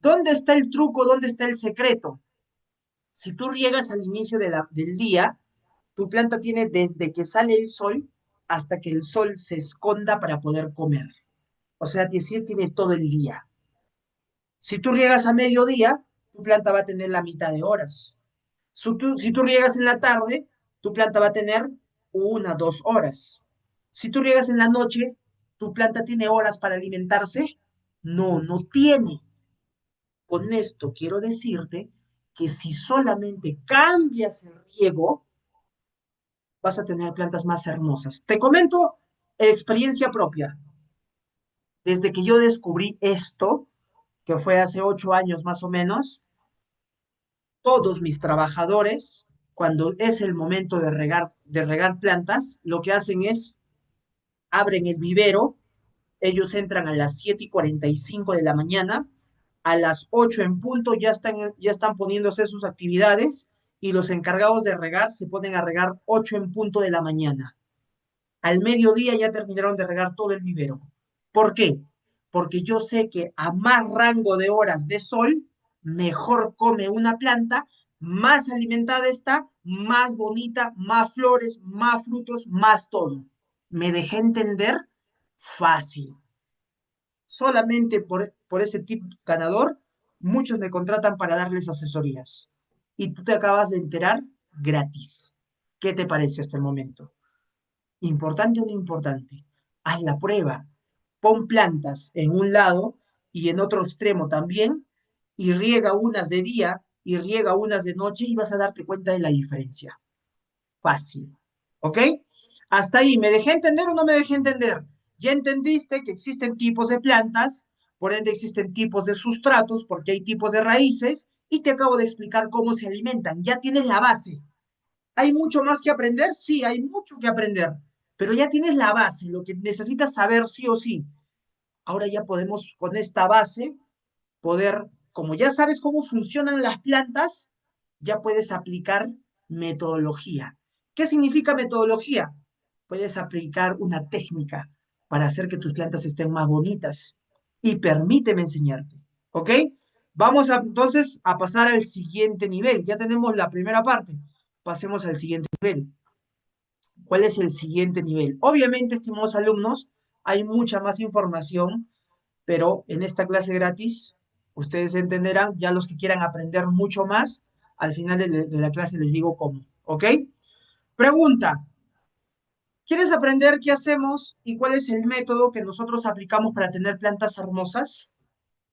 ¿Dónde está el truco? ¿Dónde está el secreto? Si tú riegas al inicio del día, tu planta tiene desde que sale el sol hasta que el sol se esconda para poder comer. O sea, decir, tiene todo el día. Si tú riegas a mediodía, tu planta va a tener la mitad de horas. Si tú riegas en la tarde, tu planta va a tener 1, 2 horas. Si tú riegas en la noche, ¿tu planta tiene horas para alimentarse? No, no tiene. Con esto quiero decirte que si solamente cambias el riego, vas a tener plantas más hermosas. Te comento experiencia propia. Desde que yo descubrí esto, que fue hace 8 años más o menos, todos mis trabajadores, cuando es el momento de regar plantas, lo que hacen es abren el vivero, ellos entran a las 7:45 de la mañana, a las 8 en punto ya están poniéndose sus actividades y los encargados de regar se ponen a regar 8 en punto de la mañana. Al mediodía ya terminaron de regar todo el vivero. ¿Por qué? Porque yo sé que a más rango de horas de sol, mejor come una planta, más alimentada está, más bonita, más flores, más frutos, más todo. ¿Me dejé entender? Fácil. Solamente por ese tip ganador, muchos me contratan para darles asesorías. Y tú te acabas de enterar gratis. ¿Qué te parece hasta el momento? ¿Importante o no importante? Haz la prueba. Pon plantas en un lado y en otro extremo también, y riega unas de día y riega unas de noche y vas a darte cuenta de la diferencia. Fácil. ¿Ok? Hasta ahí, ¿me dejé entender o no me dejé entender? Ya entendiste que existen tipos de plantas, por ende existen tipos de sustratos, porque hay tipos de raíces, y te acabo de explicar cómo se alimentan. Ya tienes la base. ¿Hay mucho más que aprender? Sí, hay mucho que aprender, pero ya tienes la base, lo que necesitas saber sí o sí. Ahora ya podemos, con esta base, poder, como ya sabes cómo funcionan las plantas, ya puedes aplicar metodología. ¿Qué significa metodología? Puedes aplicar una técnica para hacer que tus plantas estén más bonitas. Y permíteme enseñarte, ¿ok? Vamos entonces a pasar al siguiente nivel. Ya tenemos la primera parte. Pasemos al siguiente nivel. ¿Cuál es el siguiente nivel? Obviamente, estimados alumnos, hay mucha más información, pero en esta clase gratis, ustedes entenderán, ya los que quieran aprender mucho más, al final de la clase les digo cómo, ¿ok? Pregunta, ¿quieres aprender qué hacemos y cuál es el método que nosotros aplicamos para tener plantas hermosas?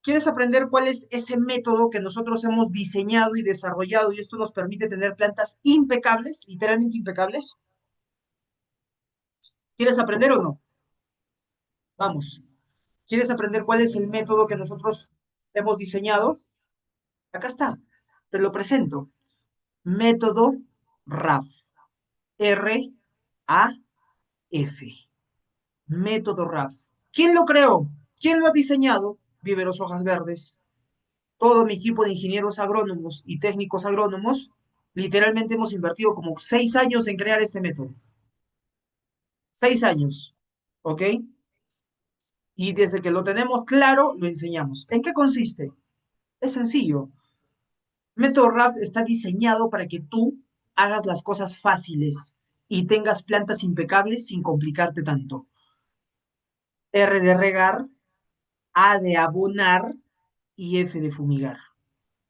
¿Quieres aprender cuál es ese método que nosotros hemos diseñado y desarrollado y esto nos permite tener plantas impecables, literalmente impecables? ¿Quieres aprender o no? Vamos. ¿Quieres aprender cuál es el método que nosotros hemos diseñado? Acá está. Te lo presento. Método RAF. R-A-F. Método RAF. ¿Quién lo creó? ¿Quién lo ha diseñado? Viveros Hojas Verdes. Todo mi equipo de ingenieros agrónomos y técnicos agrónomos, literalmente hemos invertido como 6 años en crear este método. 6 años. ¿Ok? Y desde que lo tenemos claro, lo enseñamos. ¿En qué consiste? Es sencillo. Método RAF está diseñado para que tú hagas las cosas fáciles y tengas plantas impecables sin complicarte tanto. R de regar, A de abonar y F de fumigar.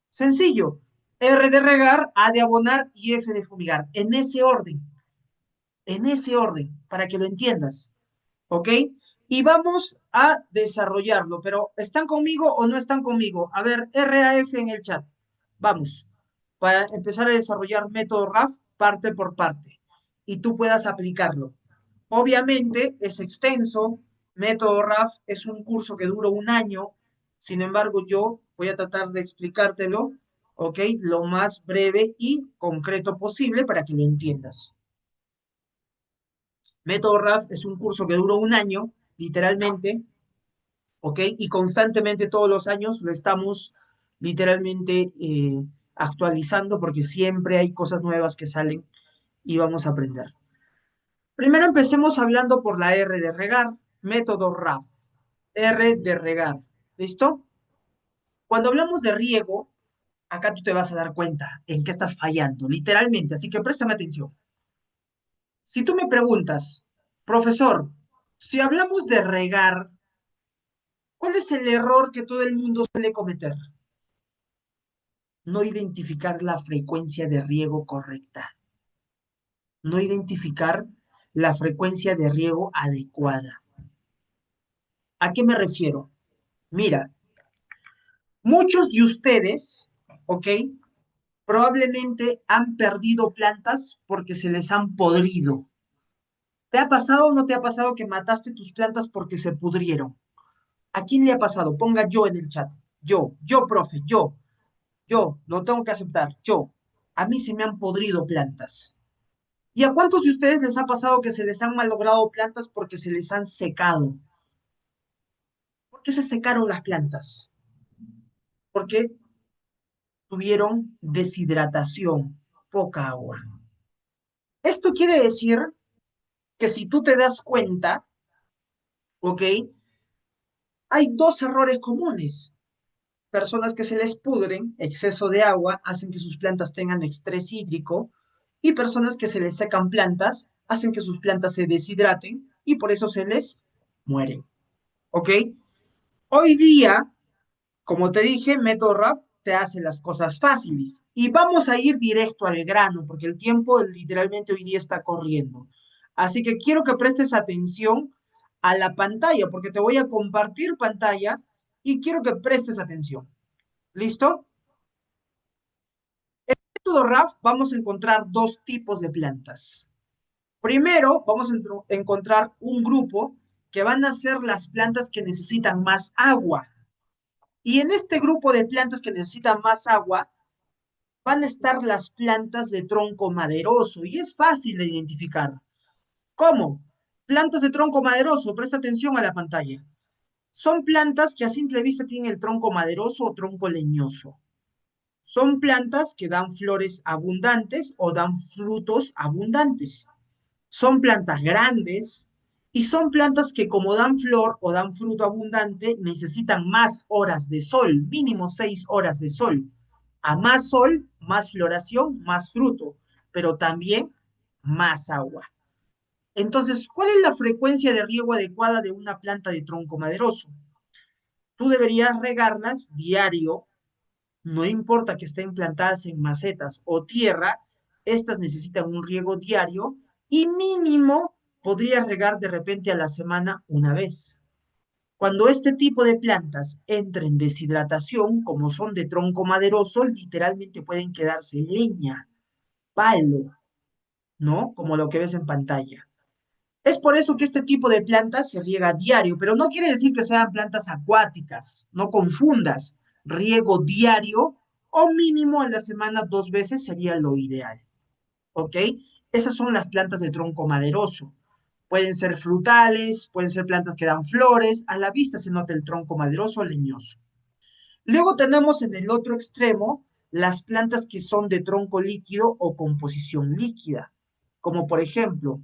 Sencillo. R de regar, A de abonar y F de fumigar. En ese orden, para que lo entiendas. ¿Ok? Y vamos a desarrollarlo, pero ¿están conmigo o no están conmigo? A ver, RAF en el chat. Vamos, para empezar a desarrollar método RAF parte por parte y tú puedas aplicarlo. Obviamente es extenso, método RAF es un curso que dura un año, sin embargo yo voy a tratar de explicártelo, ¿ok? Lo más breve y concreto posible para que lo entiendas. Método RAF es un curso que dura un año, literalmente, ¿ok? Y constantemente todos los años lo estamos literalmente actualizando porque siempre hay cosas nuevas que salen y vamos a aprender. Primero empecemos hablando por la R de regar, método RAF. R de regar, ¿listo? Cuando hablamos de riego, acá tú te vas a dar cuenta en qué estás fallando, literalmente, así que préstame atención. Si tú me preguntas, profesor, si hablamos de regar, ¿Cuál es el error que todo el mundo suele cometer? No identificar la frecuencia de riego correcta, no identificar la frecuencia de riego adecuada. ¿A qué me refiero? Mira, muchos de ustedes, ¿ok? Probablemente han perdido plantas porque se les han podrido. ¿Te ha pasado o no te ha pasado que mataste tus plantas porque se pudrieron? ¿A quién le ha pasado? Ponga yo en el chat. Yo, profe, yo, lo tengo que aceptar, yo. A mí se me han podrido plantas. ¿Y a cuántos de ustedes les ha pasado que se les han malogrado plantas porque se les han secado? ¿Por qué se secaron las plantas? Porque tuvieron deshidratación, poca agua. Esto quiere decir que si tú te das cuenta, ¿ok? Hay dos errores comunes. Personas que se les pudren, exceso de agua, hacen que sus plantas tengan estrés hídrico, y personas que se les secan plantas, hacen que sus plantas se deshidraten y por eso se les mueren. ¿Ok? Hoy día, como te dije, Método RAF te hace las cosas fáciles. Y vamos a ir directo al grano, porque el tiempo literalmente hoy día está corriendo. Así que quiero que prestes atención a la pantalla, porque te voy a compartir pantalla y quiero que prestes atención. ¿Listo? En el método RAF vamos a encontrar dos tipos de plantas. Primero, vamos a encontrar un grupo que van a ser las plantas que necesitan más agua. Y en este grupo de plantas que necesitan más agua, van a estar las plantas de tronco maderoso. Y es fácil de identificar. ¿Cómo? Plantas de tronco maderoso, presta atención a la pantalla. Son plantas que a simple vista tienen el tronco maderoso o tronco leñoso. Son plantas que dan flores abundantes o dan frutos abundantes. Son plantas grandes y son plantas que como dan flor o dan fruto abundante necesitan más horas de sol, mínimo 6 horas de sol. A más sol, más floración, más fruto, pero también más agua. Entonces, ¿cuál es la frecuencia de riego adecuada de una planta de tronco maderoso? Tú deberías regarlas diario, no importa que estén plantadas en macetas o tierra, estas necesitan un riego diario y mínimo podrías regar de repente a la semana una vez. Cuando este tipo de plantas entren en deshidratación, como son de tronco maderoso, literalmente pueden quedarse leña, palo, ¿no? Como lo que ves en pantalla. Es por eso que este tipo de plantas se riega a diario, pero no quiere decir que sean plantas acuáticas, no confundas. Riego diario o mínimo a la semana 2 veces sería lo ideal, ¿ok? Esas son las plantas de tronco maderoso. Pueden ser frutales, pueden ser plantas que dan flores, a la vista se nota el tronco maderoso o leñoso. Luego tenemos en el otro extremo las plantas que son de tronco líquido o composición líquida, como por ejemplo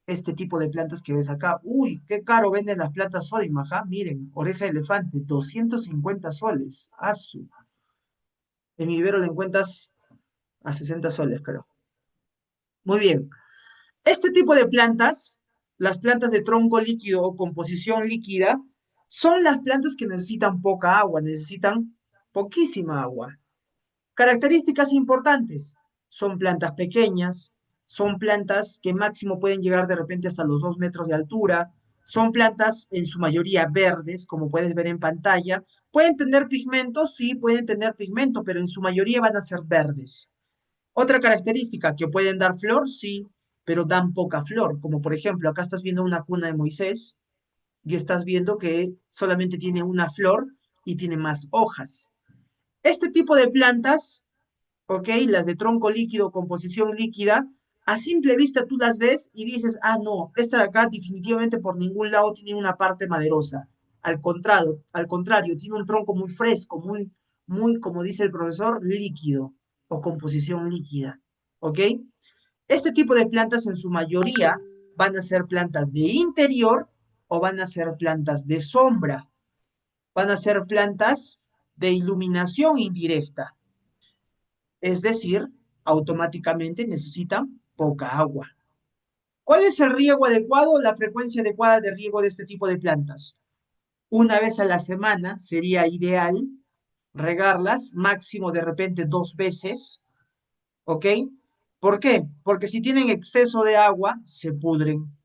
este tipo de plantas que ves acá. Uy, qué caro venden las plantas Sodimac, ¿ah? Miren, oreja de elefante, 250 soles. Asu. En mi vivero le encuentras a 60 soles, creo. Muy bien. Este tipo de plantas, las plantas de tronco líquido o composición líquida, son las plantas que necesitan poca agua, necesitan poquísima agua. Características importantes. Son plantas pequeñas, son plantas que máximo pueden llegar de repente hasta los 2 metros de altura, son plantas en su mayoría verdes, como puedes ver en pantalla. Pueden tener pigmento, sí, pueden tener pigmento, pero en su mayoría van a ser verdes. Otra característica, que pueden dar flor, sí, pero dan poca flor, como por ejemplo, acá estás viendo una cuna de Moisés y estás viendo que solamente tiene una flor y tiene más hojas. Este tipo de plantas, ¿ok? Las de tronco líquido, composición líquida, a simple vista tú las ves y dices, ah, no, esta de acá definitivamente por ningún lado tiene una parte maderosa. Al contrario, tiene un tronco muy fresco, muy, como dice el profesor, líquido o composición líquida, ¿ok? Este tipo de plantas en su mayoría van a ser plantas de interior o van a ser plantas de sombra, van a ser plantas de iluminación indirecta. Es decir, automáticamente necesitan poca agua. ¿Cuál es el riego adecuado o la frecuencia adecuada de riego de este tipo de plantas? Una vez a la semana sería ideal regarlas, máximo de repente 2 veces, ¿ok? ¿Por qué? Porque si tienen exceso de agua, se pudren.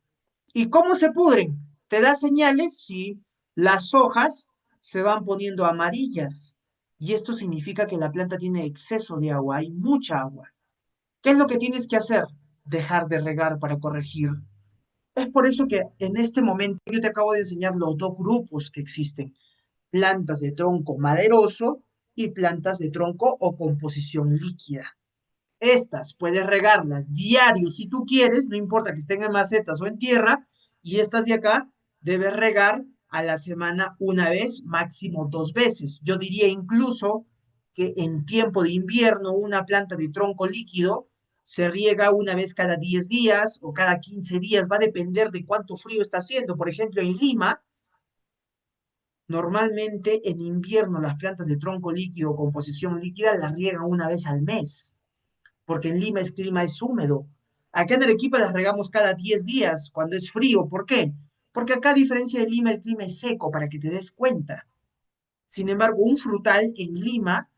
¿Y cómo se pudren? Te da señales si las hojas se van poniendo amarillas. Y esto significa que la planta tiene exceso de agua, hay mucha agua. ¿Qué es lo que tienes que hacer? Dejar de regar para corregir. Es por eso que en este momento yo te acabo de enseñar los dos grupos que existen: plantas de tronco maderoso y plantas de tronco o composición líquida. Estas puedes regarlas diario si tú quieres, no importa que estén en macetas o en tierra, y estas de acá debes regar a la semana una vez, máximo 2 veces. Yo diría incluso que en tiempo de invierno una planta de tronco líquido se riega una vez cada 10 días o cada 15 días, va a depender de cuánto frío está haciendo. Por ejemplo, en Lima, normalmente en invierno las plantas de tronco líquido o composición líquida las riegan una vez al mes porque en Lima el clima es húmedo. Acá en Arequipa las regamos cada 10 días cuando es frío. ¿Por qué? Porque acá, a diferencia de Lima, el clima es seco, para que te des cuenta. Sin embargo, un frutal en Lima,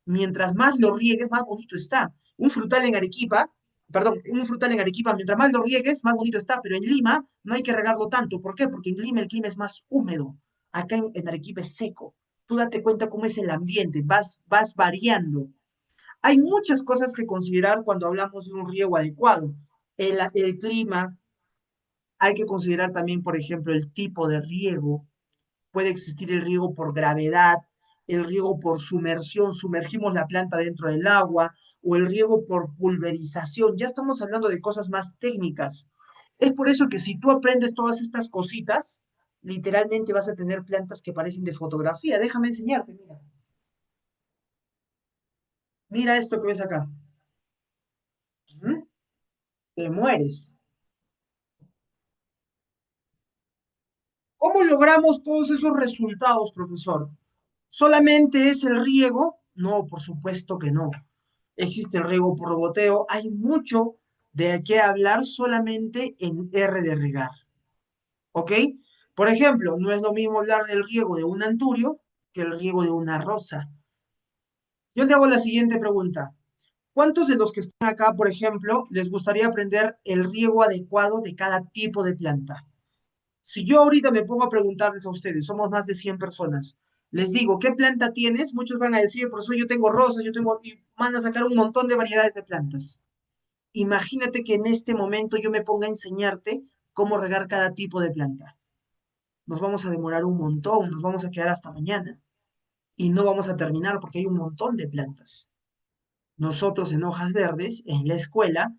mientras más lo riegues, más bonito está. Un frutal en Arequipa, perdón, un frutal en Arequipa, mientras más lo riegues, más bonito está, pero en Lima no hay que regarlo tanto. ¿Por qué? Porque en Lima el clima es más húmedo. Acá en Arequipa es seco. Tú date cuenta cómo es el ambiente, vas variando. Hay muchas cosas que considerar cuando hablamos de un riego adecuado. El clima, hay que considerar también, por ejemplo, el tipo de riego. Puede existir el riego por gravedad, el riego por sumersión, sumergimos la planta dentro del agua, o el riego por pulverización. Ya estamos hablando de cosas más técnicas. Es por eso que si tú aprendes todas estas cositas, literalmente vas a tener plantas que parecen de fotografía. Déjame enseñarte, mira. Mira esto que ves acá. ¿Mm? Te mueres. ¿Cómo logramos todos esos resultados, profesor? ¿Solamente es el riego? No, por supuesto que no. Existe el riego por goteo. Hay mucho de qué hablar solamente en R de regar. ¿Ok? Por ejemplo, no es lo mismo hablar del riego de un anturio que el riego de una rosa. Yo le hago la siguiente pregunta. ¿Cuántos de los que están acá, por ejemplo, les gustaría aprender el riego adecuado de cada tipo de planta? Si yo ahorita me pongo a preguntarles a ustedes, somos más de 100 personas, les digo, ¿qué planta tienes? Muchos van a decir, por eso yo tengo rosas, y van a sacar un montón de variedades de plantas. Imagínate que en este momento yo me ponga a enseñarte cómo regar cada tipo de planta. Nos vamos a demorar un montón, nos vamos a quedar hasta mañana y no vamos a terminar porque hay un montón de plantas. Nosotros en Hojas Verdes, en la escuela,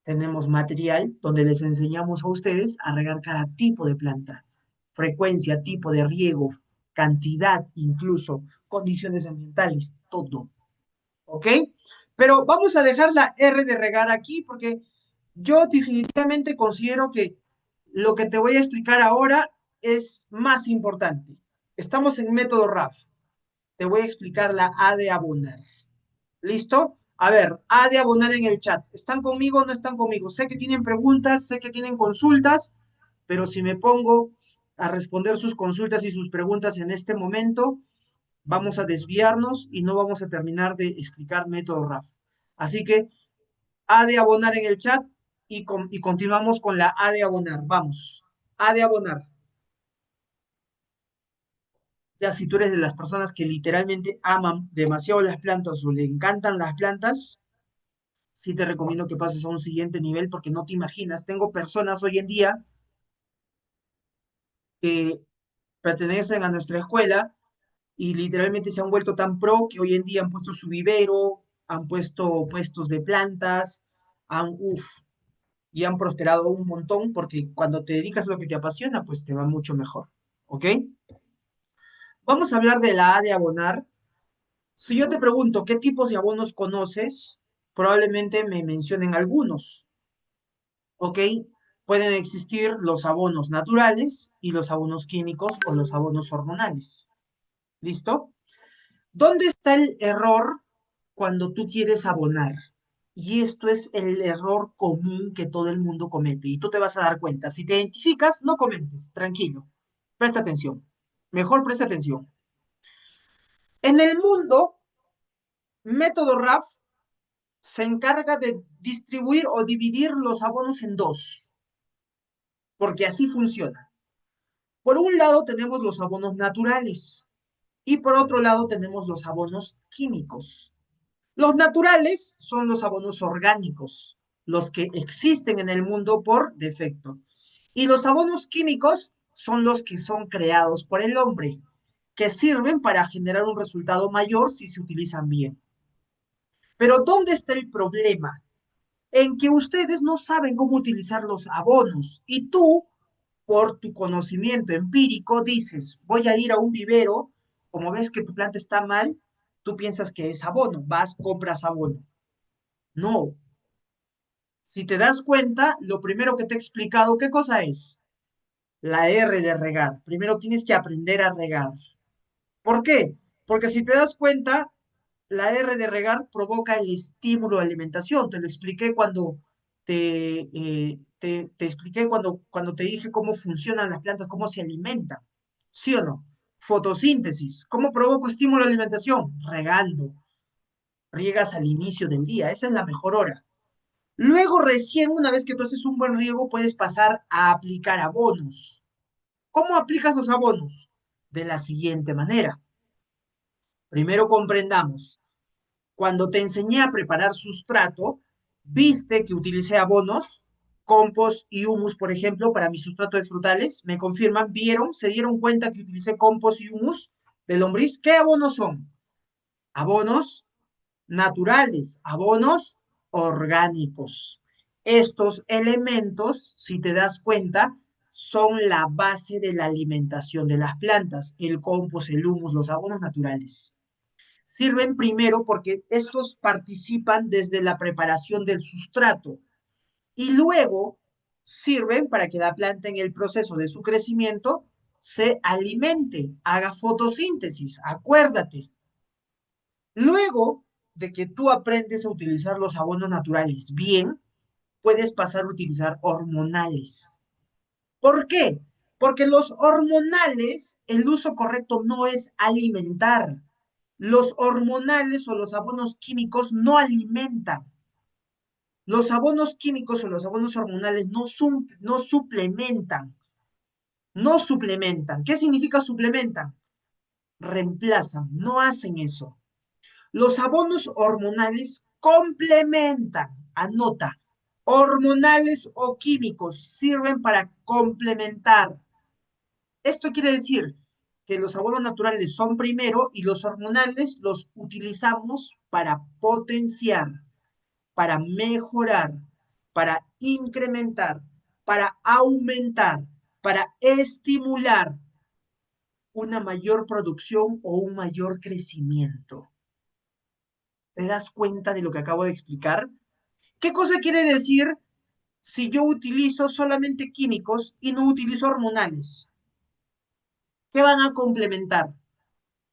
tenemos material donde les enseñamos a ustedes a regar cada tipo de planta, frecuencia, tipo de riego, cantidad, incluso condiciones ambientales, todo. ¿Ok? Pero vamos a dejar la R de regar aquí porque yo definitivamente considero que lo que te voy a explicar ahora es más importante. Estamos en método RAF. Te voy a explicar la A de abonar. ¿Listo? A ver, A de abonar en el chat. ¿Están conmigo o no están conmigo? Sé que tienen preguntas, sé que tienen consultas, pero si me pongo a responder sus consultas y sus preguntas en este momento, vamos a desviarnos y no vamos a terminar de explicar método RAF. Así que A de abonar en el chat y continuamos con la A de abonar. Vamos. A de abonar. Ya si tú eres de las personas que literalmente aman demasiado las plantas o le encantan las plantas, sí te recomiendo que pases a un siguiente nivel porque no te imaginas. Tengo personas hoy en día que pertenecen a nuestra escuela y literalmente se han vuelto tan pro que hoy en día han puesto su vivero, han puesto puestos de plantas, y han prosperado un montón porque cuando te dedicas a lo que te apasiona, pues te va mucho mejor. ¿Ok? Vamos a hablar de la A de abonar. Si yo te pregunto qué tipos de abonos conoces, probablemente me mencionen algunos. ¿Ok? Pueden existir los abonos naturales y los abonos químicos o los abonos hormonales. ¿Listo? ¿Dónde está el error cuando tú quieres abonar? Y esto es el error común que todo el mundo comete. Y tú te vas a dar cuenta. Si te identificas, no comentes. Tranquilo. Presta atención. Mejor presta atención. En el mundo, método RAF se encarga de distribuir o dividir los abonos en dos, porque así funciona. Por un lado tenemos los abonos naturales y por otro lado tenemos los abonos químicos. Los naturales son los abonos orgánicos, los que existen en el mundo por defecto. Y los abonos químicos son los que son creados por el hombre, que sirven para generar un resultado mayor si se utilizan bien. Pero ¿dónde está el problema? En que ustedes no saben cómo utilizar los abonos y tú, por tu conocimiento empírico, dices, voy a ir a un vivero, como ves que tu planta está mal, tú piensas que es abono, vas, compras abono. No, si te das cuenta, lo primero que te he explicado, ¿qué cosa es? La R de regar. Primero tienes que aprender a regar. ¿Por qué? Porque si te das cuenta, la R de regar provoca el estímulo de alimentación. Te lo expliqué cuando te expliqué cuando te dije cómo funcionan las plantas, cómo se alimentan. ¿Sí o no? Fotosíntesis. ¿Cómo provoco estímulo de alimentación? Regando. Riegas al inicio del día. Esa es la mejor hora. Luego, recién, una vez que tú haces un buen riego, puedes pasar a aplicar abonos. ¿Cómo aplicas los abonos? De la siguiente manera. Primero comprendamos. Cuando te enseñé a preparar sustrato, viste que utilicé abonos, compost y humus, por ejemplo, para mi sustrato de frutales. ¿Me confirman? ¿Vieron? ¿Se dieron cuenta que utilicé compost y humus de lombriz? ¿Qué abonos son? Abonos naturales, abonos orgánicos. Estos elementos, si te das cuenta, son la base de la alimentación de las plantas, el compost, el humus, los abonos naturales. Sirven primero porque estos participan desde la preparación del sustrato y luego sirven para que la planta en el proceso de su crecimiento se alimente, haga fotosíntesis. Acuérdate, luego de que tú aprendes a utilizar los abonos naturales bien, puedes pasar a utilizar hormonales. ¿Por qué? Porque los hormonales, el uso correcto no es alimentar. Los hormonales o los abonos químicos no alimentan. Los abonos químicos o los abonos hormonales no suplementan. No suplementan. ¿Qué significa suplementan? Reemplazan, no hacen eso. Los abonos hormonales complementan, anota, hormonales o químicos sirven para complementar. Esto quiere decir que los abonos naturales son primero y los hormonales los utilizamos para potenciar, para mejorar, para incrementar, para aumentar, para estimular una mayor producción o un mayor crecimiento. ¿Te das cuenta de lo que acabo de explicar? ¿Qué cosa quiere decir si yo utilizo solamente químicos y no utilizo hormonales? ¿Qué van a complementar?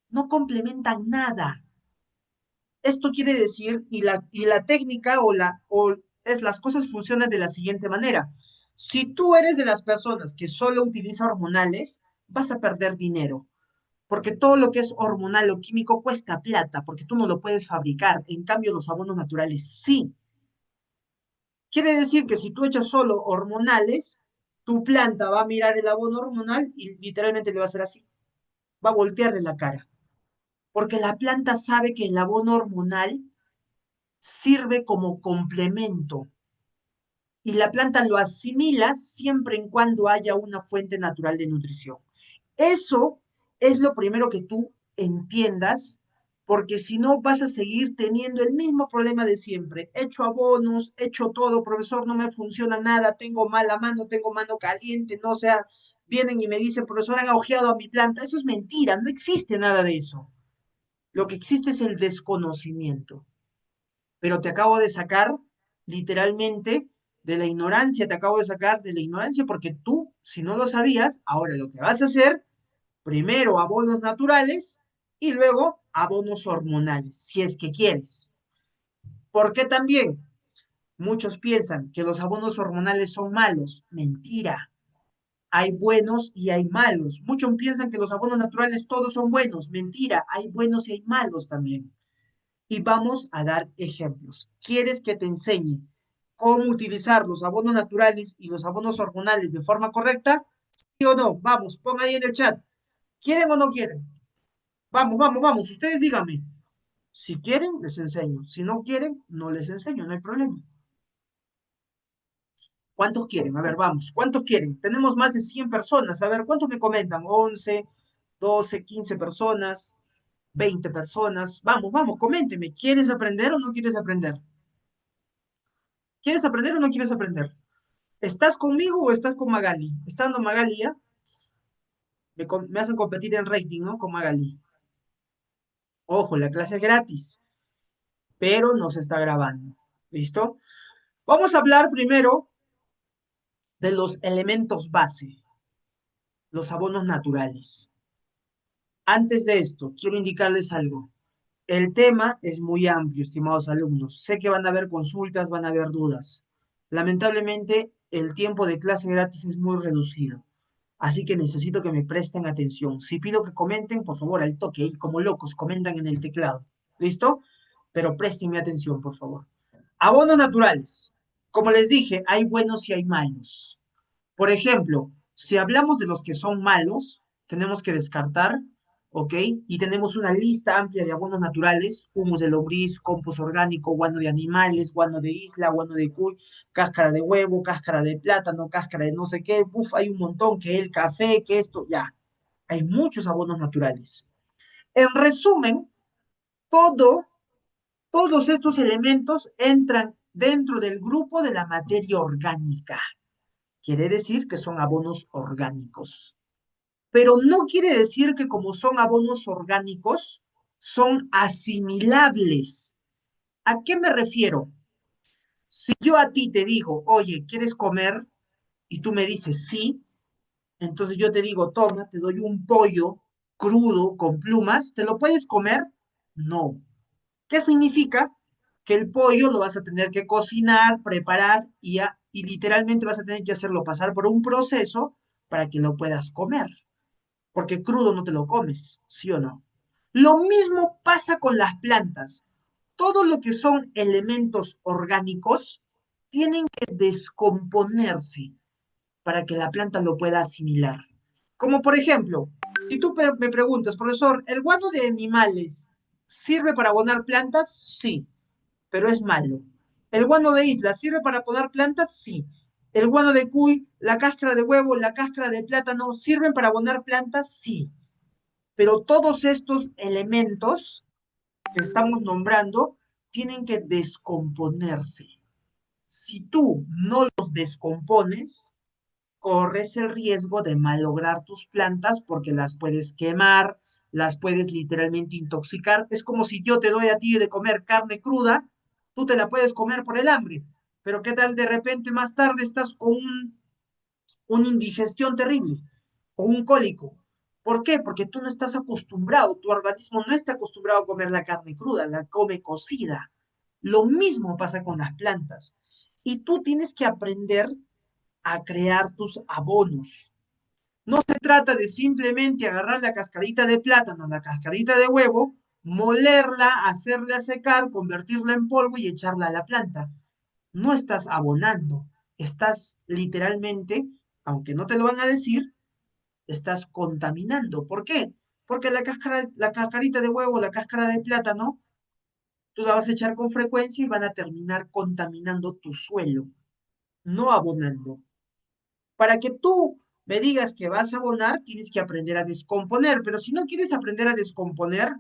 No complementan nada. Esto quiere decir, y la técnica es las cosas funcionan de la siguiente manera. Si tú eres de las personas que solo utiliza hormonales, vas a perder dinero, porque todo lo que es hormonal o químico cuesta plata, porque tú no lo puedes fabricar. En cambio, los abonos naturales sí. Quiere decir que si tú echas solo hormonales, tu planta va a mirar el abono hormonal y literalmente le va a hacer así, va a voltearle la cara, porque la planta sabe que el abono hormonal sirve como complemento y la planta lo asimila siempre en cuando haya una fuente natural de nutrición. Eso es lo primero que tú entiendas, porque si no vas a seguir teniendo el mismo problema de siempre. He hecho abonos, he hecho todo, profesor, no me funciona nada, tengo mala mano, tengo mano caliente, no, o sea, vienen y me dicen, profesor, han agujeado a mi planta. Eso es mentira, no existe nada de eso. Lo que existe es el desconocimiento. Pero te acabo de sacar literalmente de la ignorancia, te acabo de sacar de la ignorancia porque tú, si no lo sabías, ahora lo que vas a hacer, primero abonos naturales y luego abonos hormonales, si es que quieres. ¿Por qué también? Muchos piensan que los abonos hormonales son malos. Mentira. Hay buenos y hay malos. Muchos piensan que los abonos naturales todos son buenos. Mentira. Hay buenos y hay malos también. Y vamos a dar ejemplos. ¿Quieres que te enseñe cómo utilizar los abonos naturales y los abonos hormonales de forma correcta? ¿Sí o no? Vamos, pon ahí en el chat. ¿Quieren o no quieren? Vamos, vamos, vamos. Ustedes díganme. Si quieren, les enseño. Si no quieren, no les enseño. No hay problema. ¿Cuántos quieren? A ver, vamos. ¿Cuántos quieren? Tenemos más de 100 personas. A ver, ¿cuántos me comentan? 11, 12, 15 personas, 20 personas. Vamos, vamos, coménteme. ¿Quieres aprender o no quieres aprender? ¿Quieres aprender o no quieres aprender? ¿Estás conmigo o estás con Magali? Estando Magali ya, me hacen competir en rating, ¿no? Con Magali. Ojo, la clase es gratis, pero no se está grabando. ¿Listo? Vamos a hablar primero de los elementos base, los abonos naturales. Antes de esto, quiero indicarles algo. El tema es muy amplio, estimados alumnos. Sé que van a haber consultas, van a haber dudas. Lamentablemente, el tiempo de clase gratis es muy reducido. Así que necesito que me presten atención. Si pido que comenten, por favor, al toque, y como locos, comentan en el teclado. ¿Listo? Pero préstenme atención, por favor. Abonos naturales. Como les dije, hay buenos y hay malos. Por ejemplo, si hablamos de los que son malos, tenemos que descartar, ¿ok? Y tenemos una lista amplia de abonos naturales: humus de lombriz, compost orgánico, guano de animales, guano de isla, guano de cuy, cáscara de huevo, cáscara de plátano, cáscara de no sé qué. Uf, hay un montón, que el café, que esto, ya. Hay muchos abonos naturales. En resumen, todo, todos estos elementos entran dentro del grupo de la materia orgánica. Quiere decir que son abonos orgánicos. Pero no quiere decir que como son abonos orgánicos, son asimilables. ¿A qué me refiero? Si yo a ti te digo, oye, ¿quieres comer? Y tú me dices sí, entonces yo te digo, toma, te doy un pollo crudo con plumas, ¿te lo puedes comer? No. ¿Qué significa? Que el pollo lo vas a tener que cocinar, preparar y literalmente vas a tener que hacerlo pasar por un proceso para que lo puedas comer, porque crudo no te lo comes, ¿sí o no? Lo mismo pasa con las plantas. Todo lo que son elementos orgánicos tienen que descomponerse para que la planta lo pueda asimilar. Como por ejemplo, si tú me preguntas, profesor, ¿el guano de animales sirve para abonar plantas? Sí, pero es malo. ¿El guano de isla sirve para podar plantas? Sí. ¿El guano de cuy, la cáscara de huevo, la cáscara de plátano sirven para abonar plantas? Sí. Pero todos estos elementos que estamos nombrando tienen que descomponerse. Si tú no los descompones, corres el riesgo de malograr tus plantas porque las puedes quemar, las puedes literalmente intoxicar. Es como si yo te doy a ti de comer carne cruda, tú te la puedes comer por el hambre, pero ¿qué tal de repente más tarde estás con una indigestión terrible o un cólico? ¿Por qué? Porque tú no estás acostumbrado, tu organismo no está acostumbrado a comer la carne cruda, la come cocida. Lo mismo pasa con las plantas. Y tú tienes que aprender a crear tus abonos. No se trata de simplemente agarrar la cascarita de plátano, la cascarita de huevo, molerla, hacerla secar, convertirla en polvo y echarla a la planta. No estás abonando, estás literalmente, aunque no te lo van a decir, estás contaminando. ¿Por qué? Porque la cascarita de huevo, la cáscara de plátano, tú la vas a echar con frecuencia y van a terminar contaminando tu suelo, no abonando. Para que tú me digas que vas a abonar, tienes que aprender a descomponer, pero si no quieres aprender a descomponer,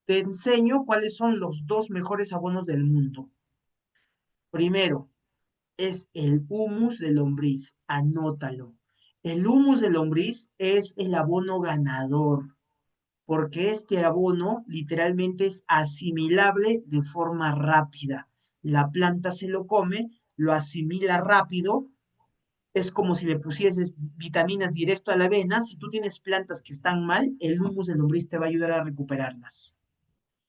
te enseño cuáles son los dos mejores abonos del mundo. Primero, es el humus de lombriz, anótalo. El humus de lombriz es el abono ganador, porque este abono literalmente es asimilable de forma rápida. La planta se lo come, lo asimila rápido. Es como si le pusieses vitaminas directo a la avena. Si tú tienes plantas que están mal, el humus de lombriz te va a ayudar a recuperarlas.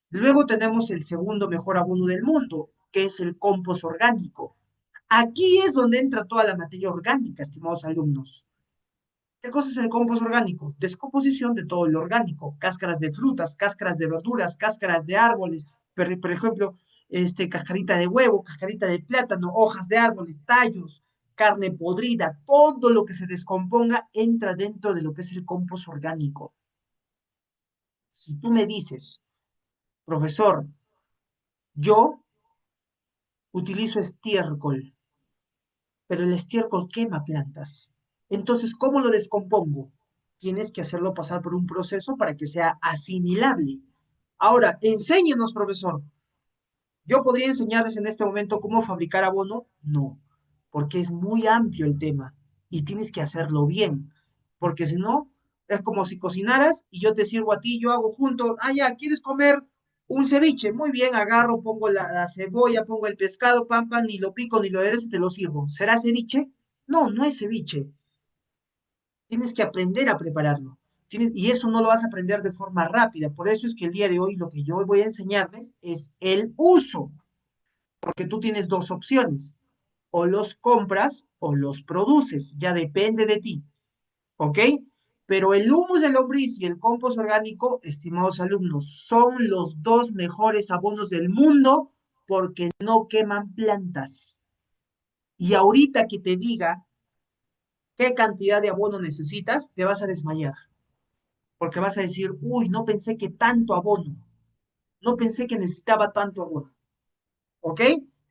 Luego tenemos el segundo mejor abono del mundo. que es el compost orgánico. Aquí es donde entra toda la materia orgánica, estimados alumnos. ¿Qué cosa es el compost orgánico? Descomposición de todo lo orgánico, cáscaras de frutas, cáscaras de verduras, cáscaras de árboles, por ejemplo, cascarita de huevo, cascarita de plátano, hojas de árboles, tallos, carne podrida, todo lo que se descomponga entra dentro de lo que es el compost orgánico. Si tú me dices, profesor, yo utilizo estiércol, pero el estiércol quema plantas. Entonces, ¿cómo lo descompongo? Tienes que hacerlo pasar por un proceso para que sea asimilable. Ahora, enséñenos, profesor. ¿Yo podría enseñarles en este momento cómo fabricar abono? No, porque es muy amplio el tema y tienes que hacerlo bien, porque si no, es como si cocinaras y yo te sirvo a ti, yo hago junto, ah, ya, ¿quieres comer un ceviche? Muy bien, agarro, pongo la cebolla, pongo el pescado, pam, pam, ni lo pico, ni lo aderezo y te lo sirvo. ¿Será ceviche? No, no es ceviche. Tienes que aprender a prepararlo. Y eso no lo vas a aprender de forma rápida. Por eso es que el día de hoy lo que yo voy a enseñarles es el uso, porque tú tienes dos opciones, o los compras o los produces, ya depende de ti, ¿ok? Pero el humus de lombriz y el compost orgánico, estimados alumnos, son los dos mejores abonos del mundo porque no queman plantas. Y ahorita que te diga qué cantidad de abono necesitas, te vas a desmayar, porque vas a decir, uy, no pensé que tanto abono, no pensé que necesitaba tanto abono. ¿Ok?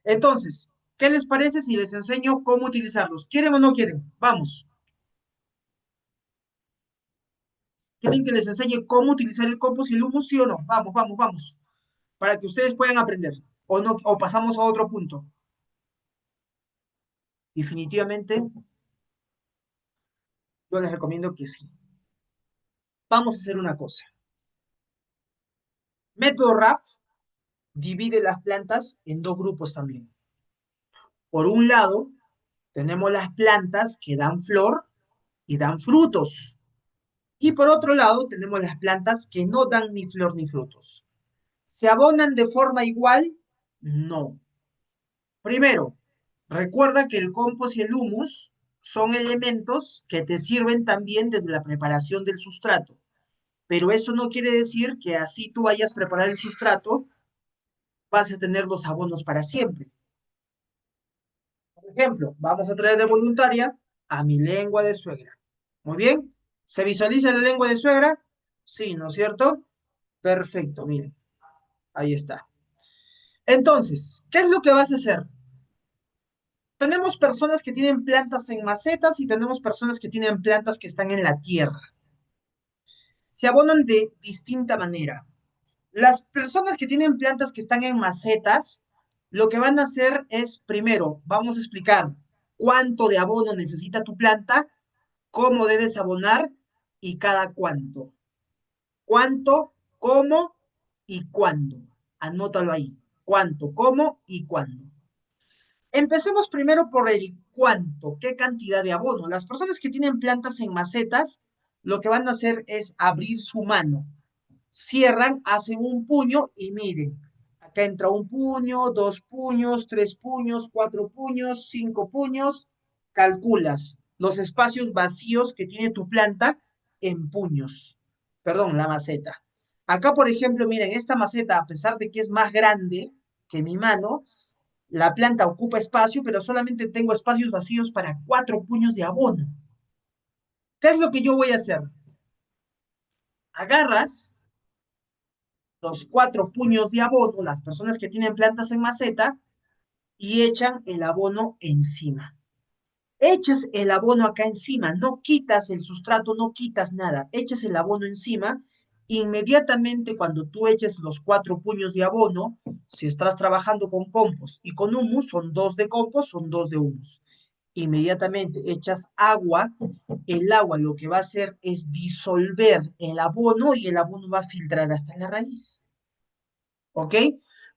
Entonces, ¿qué les parece si les enseño cómo utilizarlos? ¿Quieren o no quieren? Vamos. ¿Quieren que les enseñe cómo utilizar el compost y el humus, sí o no? Vamos, vamos, vamos. Para que ustedes puedan aprender. O no, o pasamos a otro punto. Definitivamente, yo les recomiendo que sí. Vamos a hacer una cosa. Método RAF divide las plantas en dos grupos también. Por un lado, tenemos las plantas que dan flor y dan frutos. Y por otro lado, tenemos las plantas que no dan ni flor ni frutos. ¿Se abonan de forma igual? No. Primero, recuerda que el compost y el humus son elementos que te sirven también desde la preparación del sustrato. Pero eso no quiere decir que así tú vayas a preparar el sustrato, vas a tener los abonos para siempre. Por ejemplo, vamos a traer de voluntaria a mi lengua de suegra. Muy bien. ¿Se visualiza la lengua de suegra? Sí, ¿no es cierto? Perfecto, miren. Ahí está. Entonces, ¿qué es lo que vas a hacer? Tenemos personas que tienen plantas en macetas y tenemos personas que tienen plantas que están en la tierra. Se abonan de distinta manera. Las personas que tienen plantas que están en macetas, lo que van a hacer es, primero, vamos a explicar cuánto de abono necesita tu planta, cómo debes abonar y cada cuánto. Cuánto, cómo y cuándo. Anótalo ahí. Cuánto, cómo y cuándo. Empecemos primero por el cuánto, qué cantidad de abono. Las personas que tienen plantas en macetas, lo que van a hacer es abrir su mano. Cierran, hacen un puño y miren. Acá entra un puño, dos puños, tres puños, cuatro puños, cinco puños. Calculas los espacios vacíos que tiene tu planta en puños. Perdón, la maceta. Acá, por ejemplo, miren, esta maceta, a pesar de que es más grande que mi mano, la planta ocupa espacio, pero solamente tengo espacios vacíos para cuatro puños de abono. ¿Qué es lo que yo voy a hacer? Agarras los cuatro puños de abono, las personas que tienen plantas en maceta, y echan el abono encima. Echas el abono acá encima, no quitas el sustrato, no quitas nada, echas el abono encima. Inmediatamente cuando tú eches los cuatro puños de abono, si estás trabajando con compost y con humus, son dos de compost, son dos de humus. Inmediatamente echas agua, el agua lo que va a hacer es disolver el abono y el abono va a filtrar hasta la raíz. ¿Ok?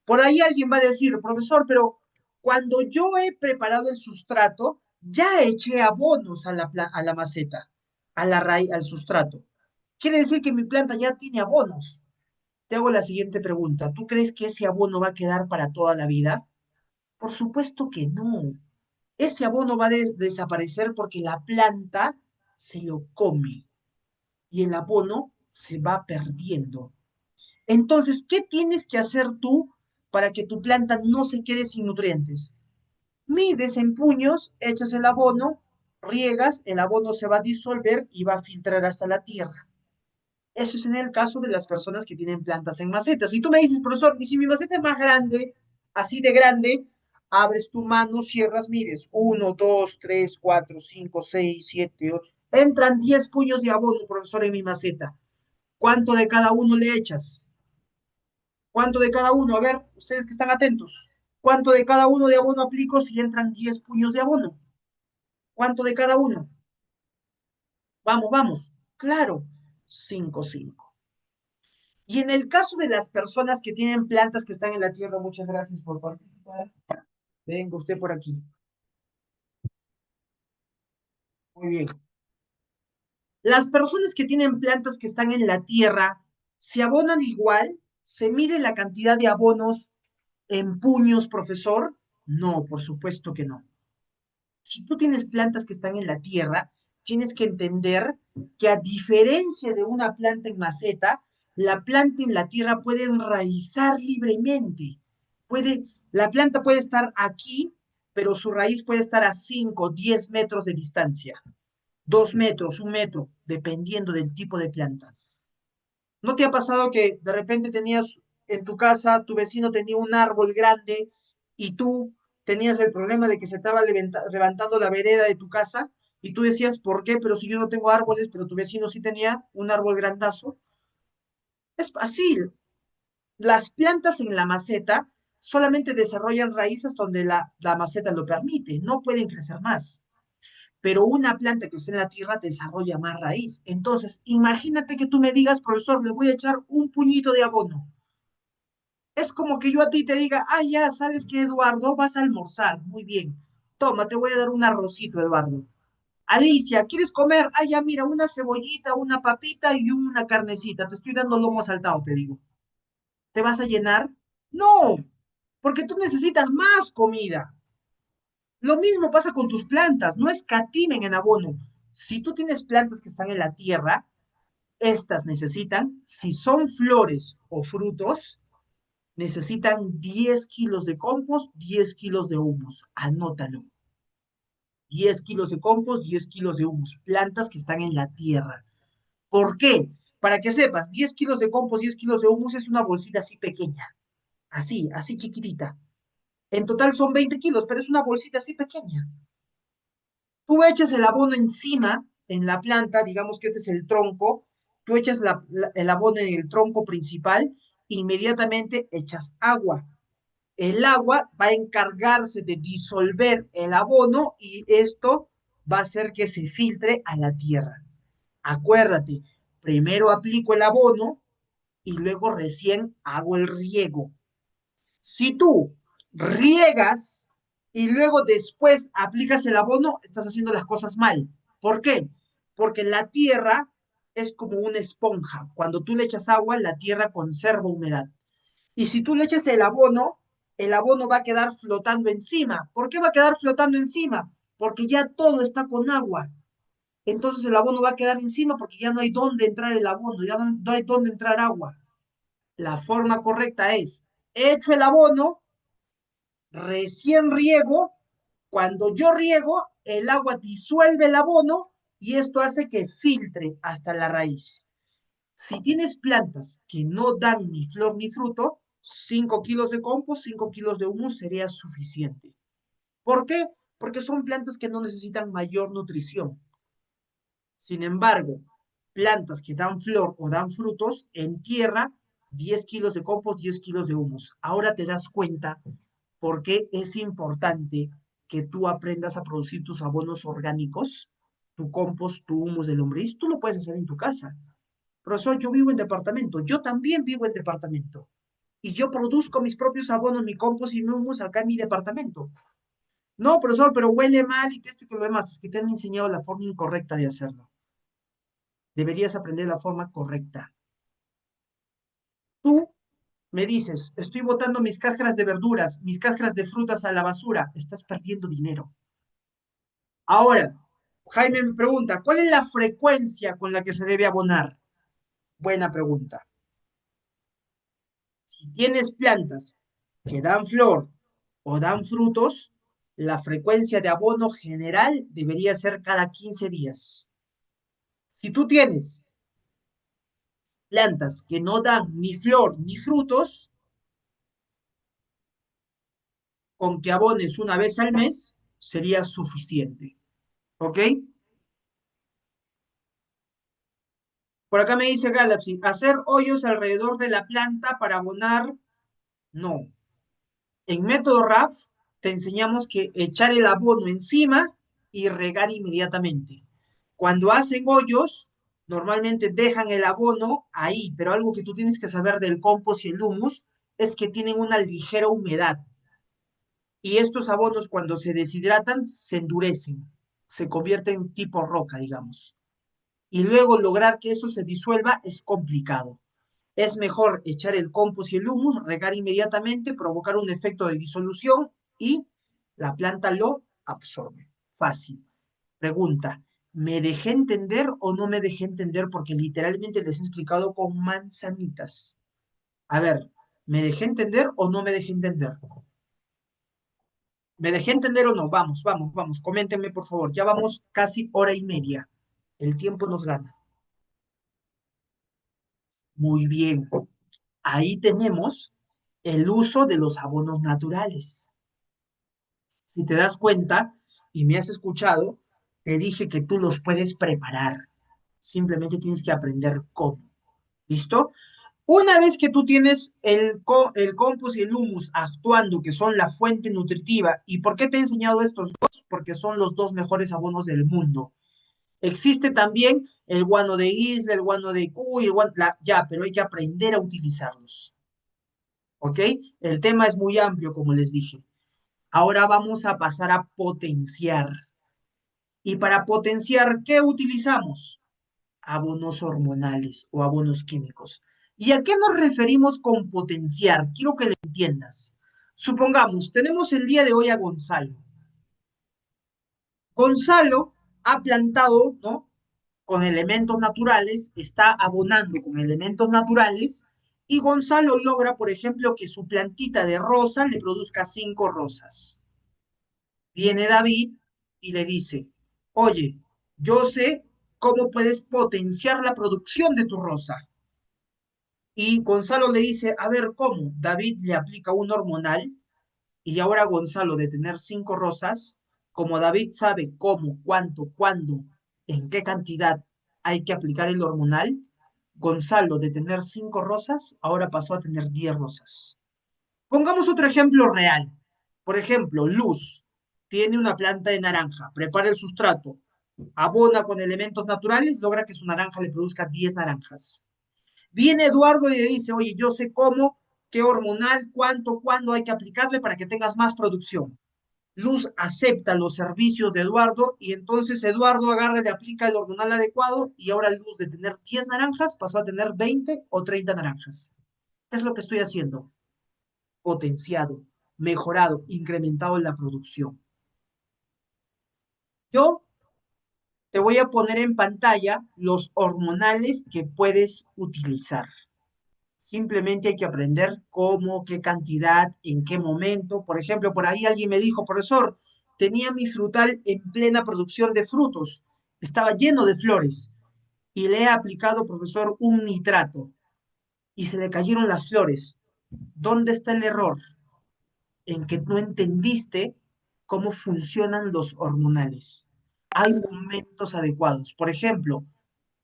Por ahí alguien va a decir, profesor, pero cuando yo he preparado el sustrato, ya eché abonos a la maceta, a la raíz, al sustrato. Quiere decir que mi planta ya tiene abonos. Te hago la siguiente pregunta. ¿Tú crees que ese abono va a quedar para toda la vida? Por supuesto que no. Ese abono va a desaparecer porque la planta se lo come y el abono se va perdiendo. Entonces, ¿qué tienes que hacer tú para que tu planta no se quede sin nutrientes? Mides en puños, echas el abono, riegas, el abono se va a disolver y va a filtrar hasta la tierra. Eso es en el caso de las personas que tienen plantas en macetas. Si tú me dices, profesor, y si mi maceta es más grande, así de grande, abres tu mano, cierras, mires, 1, 2, 3, 4, 5, 6, 7, 8. Entran 10 puños de abono, profesor, en mi maceta. ¿Cuánto de cada uno le echas? ¿Cuánto de cada uno? A ver, ustedes que están atentos. ¿Cuánto de cada uno de abono aplico si entran 10 puños de abono? ¿Cuánto de cada uno? Vamos, vamos. Claro, 5, 5. Y en el caso de las personas que tienen plantas que están en la tierra, muchas gracias por participar. Venga usted por aquí. Muy bien. Las personas que tienen plantas que están en la tierra, ¿se abonan igual? ¿Se mide la cantidad de abonos en puños, profesor? No, por supuesto que no. Si tú tienes plantas que están en la tierra, tienes que entender que a diferencia de una planta en maceta, la planta en la tierra puede enraizar libremente. La planta puede estar aquí, pero su raíz puede estar a 5, 10 metros de distancia, 2 metros, 1 metro, dependiendo del tipo de planta. ¿No te ha pasado que de repente tenías en tu casa, tu vecino tenía un árbol grande y tú tenías el problema de que se estaba levantando la vereda de tu casa y tú decías, ¿por qué? Pero si yo no tengo árboles, pero tu vecino sí tenía un árbol grandazo. Es fácil. Las plantas en la maceta solamente desarrollan raíces donde la maceta lo permite, no pueden crecer más. Pero una planta que está en la tierra desarrolla más raíz. Entonces, imagínate que tú me digas, profesor, le voy a echar un puñito de abono. Es como que yo a ti te diga, ah, ya, ¿sabes qué, Eduardo? Vas a almorzar. Muy bien. Toma, te voy a dar un arrocito, Eduardo. Alicia, ¿quieres comer? Ah, ya, mira, una cebollita, una papita y una carnecita. Te estoy dando lomo saltado, te digo. ¿Te vas a llenar? No, porque tú necesitas más comida. Lo mismo pasa con tus plantas, no escatimen en abono. Si tú tienes plantas que están en la tierra, estas necesitan, si son flores o frutos, necesitan 10 kilos de compost, 10 kilos de humus. Anótalo. 10 kilos de compost, 10 kilos de humus. Plantas que están en la tierra. ¿Por qué? Para que sepas, 10 kilos de compost, 10 kilos de humus es una bolsita así pequeña. Así, así chiquitita. En total son 20 kilos, pero es una bolsita así pequeña. Tú echas el abono encima, en la planta, digamos que este es el tronco, tú echas el abono en el tronco principal, inmediatamente echas agua. El agua va a encargarse de disolver el abono y esto va a hacer que se filtre a la tierra. Acuérdate, primero aplico el abono y luego recién hago el riego. Si tú riegas y luego después aplicas el abono, estás haciendo las cosas mal. ¿Por qué? Porque la tierra es como una esponja. Cuando tú le echas agua, la tierra conserva humedad. Y si tú le echas el abono va a quedar flotando encima. ¿Por qué va a quedar flotando encima? Porque ya todo está con agua. Entonces el abono va a quedar encima porque ya no hay dónde entrar el abono, ya no hay dónde entrar agua. La forma correcta es, echo el abono, recién riego, cuando yo riego, el agua disuelve el abono y esto hace que filtre hasta la raíz. Si tienes plantas que no dan ni flor ni fruto, 5 kilos de compost, 5 kilos de humus sería suficiente. ¿Por qué? Porque son plantas que no necesitan mayor nutrición. Sin embargo, plantas que dan flor o dan frutos en tierra, 10 kilos de compost, 10 kilos de humus. Ahora te das cuenta por qué es importante que tú aprendas a producir tus abonos orgánicos, tu compost, tu humus de lombriz. Tú lo puedes hacer en tu casa. Profesor, yo vivo en departamento. Yo también vivo en departamento. Y yo produzco mis propios abonos, mi compost y mi humus acá en mi departamento. No, profesor, pero huele mal y que esto y que lo demás. Es que te han enseñado la forma incorrecta de hacerlo. Deberías aprender la forma correcta. Tú Me dices, estoy botando mis cáscaras de verduras, mis cáscaras de frutas a la basura, estás perdiendo dinero. Ahora, Jaime me pregunta, ¿cuál es la frecuencia con la que se debe abonar? Buena pregunta. Si tienes plantas que dan flor o dan frutos, la frecuencia de abono general debería ser cada 15 días. Si tú tienes plantas que no dan ni flor ni frutos, con que abones una vez al mes sería suficiente. ¿Ok? Por acá me dice Galaxy, hacer hoyos alrededor de la planta para abonar, no. En método RAF te enseñamos que echar el abono encima y regar inmediatamente. Cuando hacen hoyos, normalmente dejan el abono ahí, pero algo que tú tienes que saber del compost y el humus es que tienen una ligera humedad. Y estos abonos cuando se deshidratan se endurecen, se convierten tipo roca, digamos. Y luego lograr que eso se disuelva es complicado. Es mejor echar el compost y el humus, regar inmediatamente, provocar un efecto de disolución y la planta lo absorbe. Fácil. Pregunta, ¿me dejé entender o no me dejé entender? Porque literalmente les he explicado con manzanitas. A ver, ¿me dejé entender o no me dejé entender? ¿Me dejé entender o no? Vamos, vamos, vamos. Coméntenme, por favor. Ya vamos casi hora y media. El tiempo nos gana. Muy bien. Ahí tenemos el uso de los abonos naturales. Si te das cuenta y me has escuchado, te dije que tú los puedes preparar. Simplemente tienes que aprender cómo. ¿Listo? Una vez que tú tienes el compost y el humus actuando, que son la fuente nutritiva, ¿y por qué te he enseñado estos dos? Porque son los dos mejores abonos del mundo. Existe también el guano de isla, el guano de cuy, ya, pero hay que aprender a utilizarlos. ¿Ok? El tema es muy amplio, como les dije. Ahora vamos a pasar a potenciar. Y para potenciar, ¿qué utilizamos? Abonos hormonales o abonos químicos. ¿Y a qué nos referimos con potenciar? Quiero que lo entiendas. Supongamos, tenemos el día de hoy a Gonzalo. Gonzalo ha plantado, ¿no? Con elementos naturales, está abonando con elementos naturales y Gonzalo logra, por ejemplo, que su plantita de rosa le produzca 5 rosas. Viene David y le dice, oye, yo sé cómo puedes potenciar la producción de tu rosa. Y Gonzalo le dice, a ver, ¿cómo? David le aplica un hormonal y ahora Gonzalo de tener 5 rosas, como David sabe cómo, cuánto, cuándo, en qué cantidad hay que aplicar el hormonal, Gonzalo de tener 5 rosas, ahora pasó a tener 10 rosas. Pongamos otro ejemplo real. Por ejemplo, Luz tiene una planta de naranja, prepara el sustrato, abona con elementos naturales, logra que su naranja le produzca 10 naranjas. Viene Eduardo y le dice, oye, yo sé cómo, qué hormonal, cuánto, cuándo hay que aplicarle para que tengas más producción. Luz acepta los servicios de Eduardo y entonces Eduardo agarra y le aplica el hormonal adecuado y ahora Luz de tener 10 naranjas pasó a tener 20 o 30 naranjas. ¿Qué es lo que estoy haciendo? Potenciado, mejorado, incrementado en la producción. Yo te voy a poner en pantalla los hormonales que puedes utilizar. Simplemente hay que aprender cómo, qué cantidad, en qué momento. Por ejemplo, por ahí alguien me dijo, profesor, tenía mi frutal en plena producción de frutos, estaba lleno de flores y le he aplicado, profesor, un nitrato y se le cayeron las flores. ¿Dónde está el error? En que no entendiste cómo funcionan los hormonales. Hay momentos adecuados. Por ejemplo,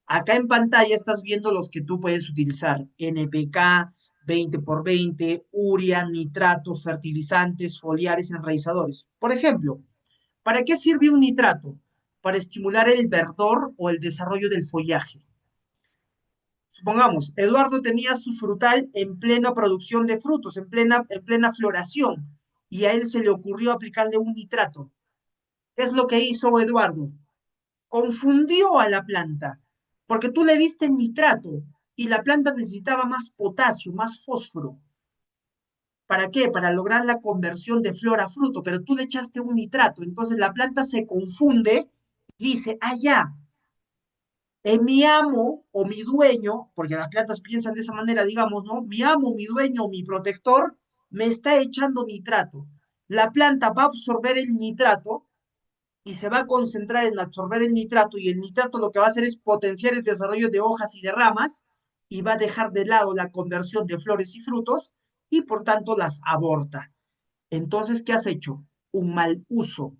acá en pantalla estás viendo los que tú puedes utilizar. NPK, 20x20, urea, nitrato, fertilizantes, foliares, enraizadores. Por ejemplo, ¿para qué sirve un nitrato? Para estimular el verdor o el desarrollo del follaje. Supongamos, Eduardo tenía su frutal en plena producción de frutos, en plena floración, y a él se le ocurrió aplicarle un nitrato. ¿Qué es lo que hizo Eduardo? Confundió a la planta, porque tú le diste nitrato y la planta necesitaba más potasio, más fósforo. ¿Para qué? Para lograr la conversión de flor a fruto, pero tú le echaste un nitrato, entonces la planta se confunde y dice, ah, ya, mi amo o mi dueño, porque las plantas piensan de esa manera, digamos, ¿no? Mi amo, mi dueño, mi protector, me está echando nitrato. La planta va a absorber el nitrato y se va a concentrar en absorber el nitrato y el nitrato lo que va a hacer es potenciar el desarrollo de hojas y de ramas y va a dejar de lado la conversión de flores y frutos y por tanto las aborta. Entonces, ¿qué has hecho? Un mal uso.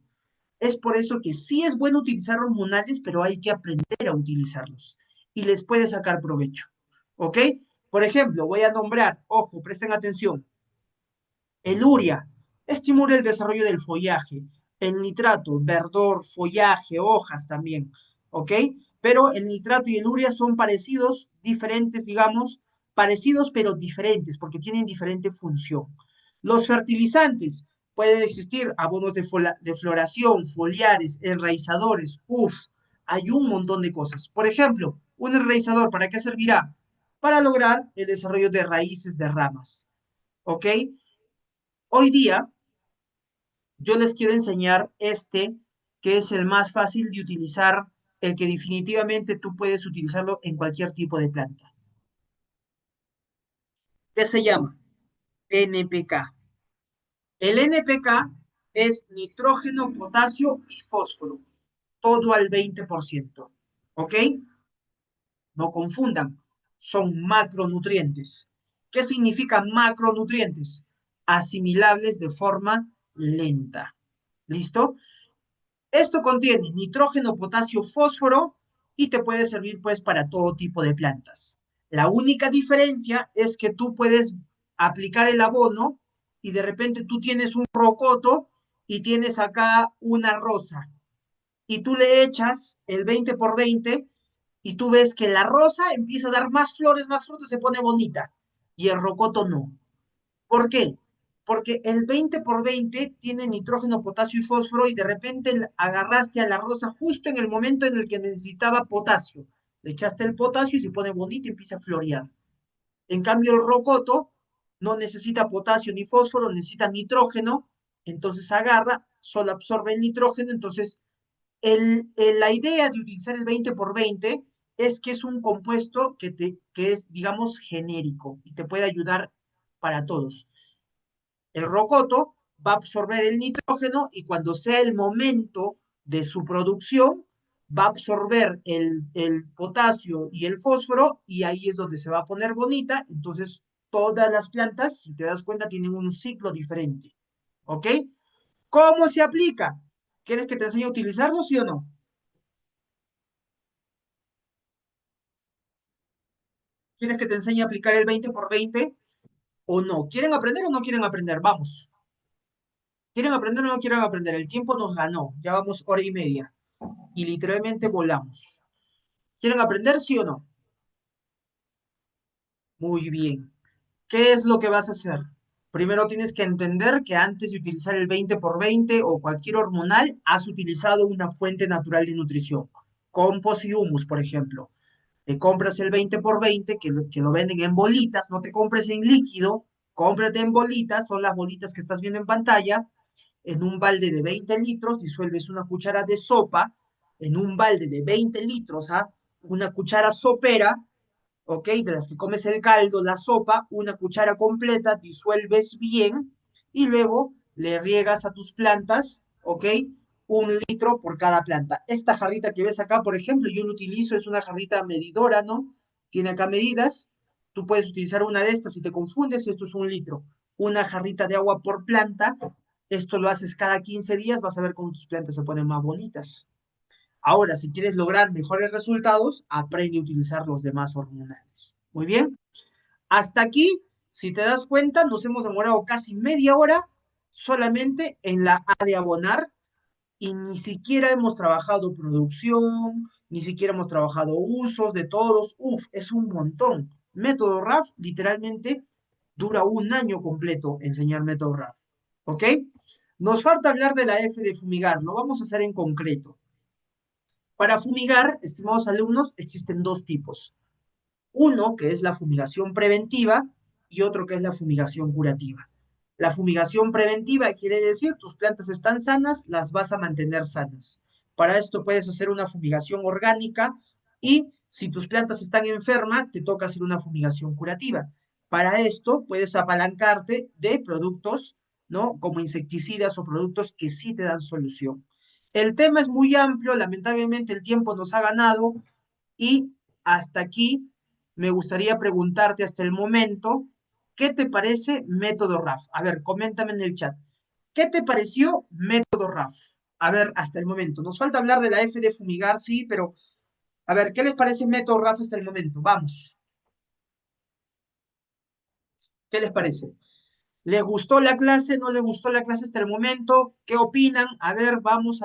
Es por eso que sí es bueno utilizar hormonales, pero hay que aprender a utilizarlos y les puede sacar provecho. ¿Ok? Por ejemplo, voy a nombrar, ojo, presten atención, el urea estimula el desarrollo del follaje. El nitrato, verdor, follaje, hojas también. ¿Ok? Pero el nitrato y el urea son parecidos, diferentes, digamos, parecidos pero diferentes porque tienen diferente función. Los fertilizantes, pueden existir abonos de floración, foliares, enraizadores. Uf, hay un montón de cosas. Por ejemplo, un enraizador, ¿para qué servirá? Para lograr el desarrollo de raíces de ramas. ¿Ok? Hoy día yo les quiero enseñar este, que es el más fácil de utilizar, el que definitivamente tú puedes utilizarlo en cualquier tipo de planta. ¿Qué se llama? NPK. El NPK es nitrógeno, potasio y fósforo, todo al 20%. ¿Ok? No confundan, son macronutrientes. ¿Qué significan macronutrientes? Asimilables de forma lenta. ¿Listo? Esto contiene nitrógeno, potasio, fósforo y te puede servir pues para todo tipo de plantas. La única diferencia es que tú puedes aplicar el abono y de repente tú tienes un rocoto y tienes acá una rosa y tú le echas el 20 por 20 y tú ves que la rosa empieza a dar más flores, más frutos, se pone bonita y el rocoto no. ¿Por qué? Porque el 20 por 20 tiene nitrógeno, potasio y fósforo y de repente agarraste a la rosa justo en el momento en el que necesitaba potasio. Le echaste el potasio y se pone bonito y empieza a florear. En cambio, el rocoto no necesita potasio ni fósforo, necesita nitrógeno, entonces agarra, solo absorbe el nitrógeno, entonces la idea de utilizar el 20 por 20 es que es un compuesto que es, digamos, genérico y te puede ayudar para todos. El rocoto va a absorber el nitrógeno y cuando sea el momento de su producción, va a absorber el potasio y el fósforo y ahí es donde se va a poner bonita. Entonces, todas las plantas, si te das cuenta, tienen un ciclo diferente. ¿Ok? ¿Cómo se aplica? ¿Quieres que te enseñe a utilizarlo, sí o no? ¿Quieres que te enseñe a aplicar el 20 por 20 o no? ¿Quieren aprender o no quieren aprender? Vamos. ¿Quieren aprender o no quieren aprender? El tiempo nos ganó. Ya vamos hora y media. Y literalmente volamos. ¿Quieren aprender, sí o no? Muy bien. ¿Qué es lo que vas a hacer? Primero tienes que entender que antes de utilizar el 20 por 20 o cualquier hormonal, has utilizado una fuente natural de nutrición. Compost y humus, por ejemplo. Te compras el 20 por 20 que lo venden en bolitas, no te compres en líquido, cómprate en bolitas, son las bolitas que estás viendo en pantalla. En un balde de 20 litros disuelves una cuchara de sopa, en un balde de 20 litros, ¿ah? Una cuchara sopera, ¿ok? De las que comes el caldo, la sopa, una cuchara completa, disuelves bien y luego le riegas a tus plantas, ¿ok? 1 litro por cada planta. Esta jarrita que ves acá, por ejemplo, yo lo utilizo, es una jarrita medidora, ¿no? Tiene acá medidas. Tú puedes utilizar una de estas si te confundes, esto es 1 litro. Una jarrita de agua por planta. Esto lo haces cada 15 días, vas a ver cómo tus plantas se ponen más bonitas. Ahora, si quieres lograr mejores resultados, aprende a utilizar los demás hormonales. Muy bien. Hasta aquí, si te das cuenta, nos hemos demorado casi media hora solamente en la A de abonar y ni siquiera hemos trabajado producción, ni siquiera hemos trabajado usos de todos. Uf, es un montón. Método RAF literalmente dura un año completo enseñar método RAF. ¿Ok? Nos falta hablar de la F de fumigar. Lo vamos a hacer en concreto. Para fumigar, estimados alumnos, existen dos tipos. Uno, que es la fumigación preventiva, y otro que es la fumigación curativa. La fumigación preventiva quiere decir tus plantas están sanas, las vas a mantener sanas. Para esto puedes hacer una fumigación orgánica y si tus plantas están enfermas, te toca hacer una fumigación curativa. Para esto puedes apalancarte de productos, ¿no? Como insecticidas o productos que sí te dan solución. El tema es muy amplio, lamentablemente el tiempo nos ha ganado y hasta aquí me gustaría preguntarte hasta el momento, ¿qué te parece método RAF? A ver, coméntame en el chat. ¿Qué te pareció método RAF? A ver, hasta el momento. Nos falta hablar de la F de fumigar, sí, pero a ver, ¿qué les parece método RAF hasta el momento? Vamos, ¿qué les parece? ¿Les gustó la clase? ¿No les gustó la clase hasta el momento? ¿Qué opinan? A ver, vamos a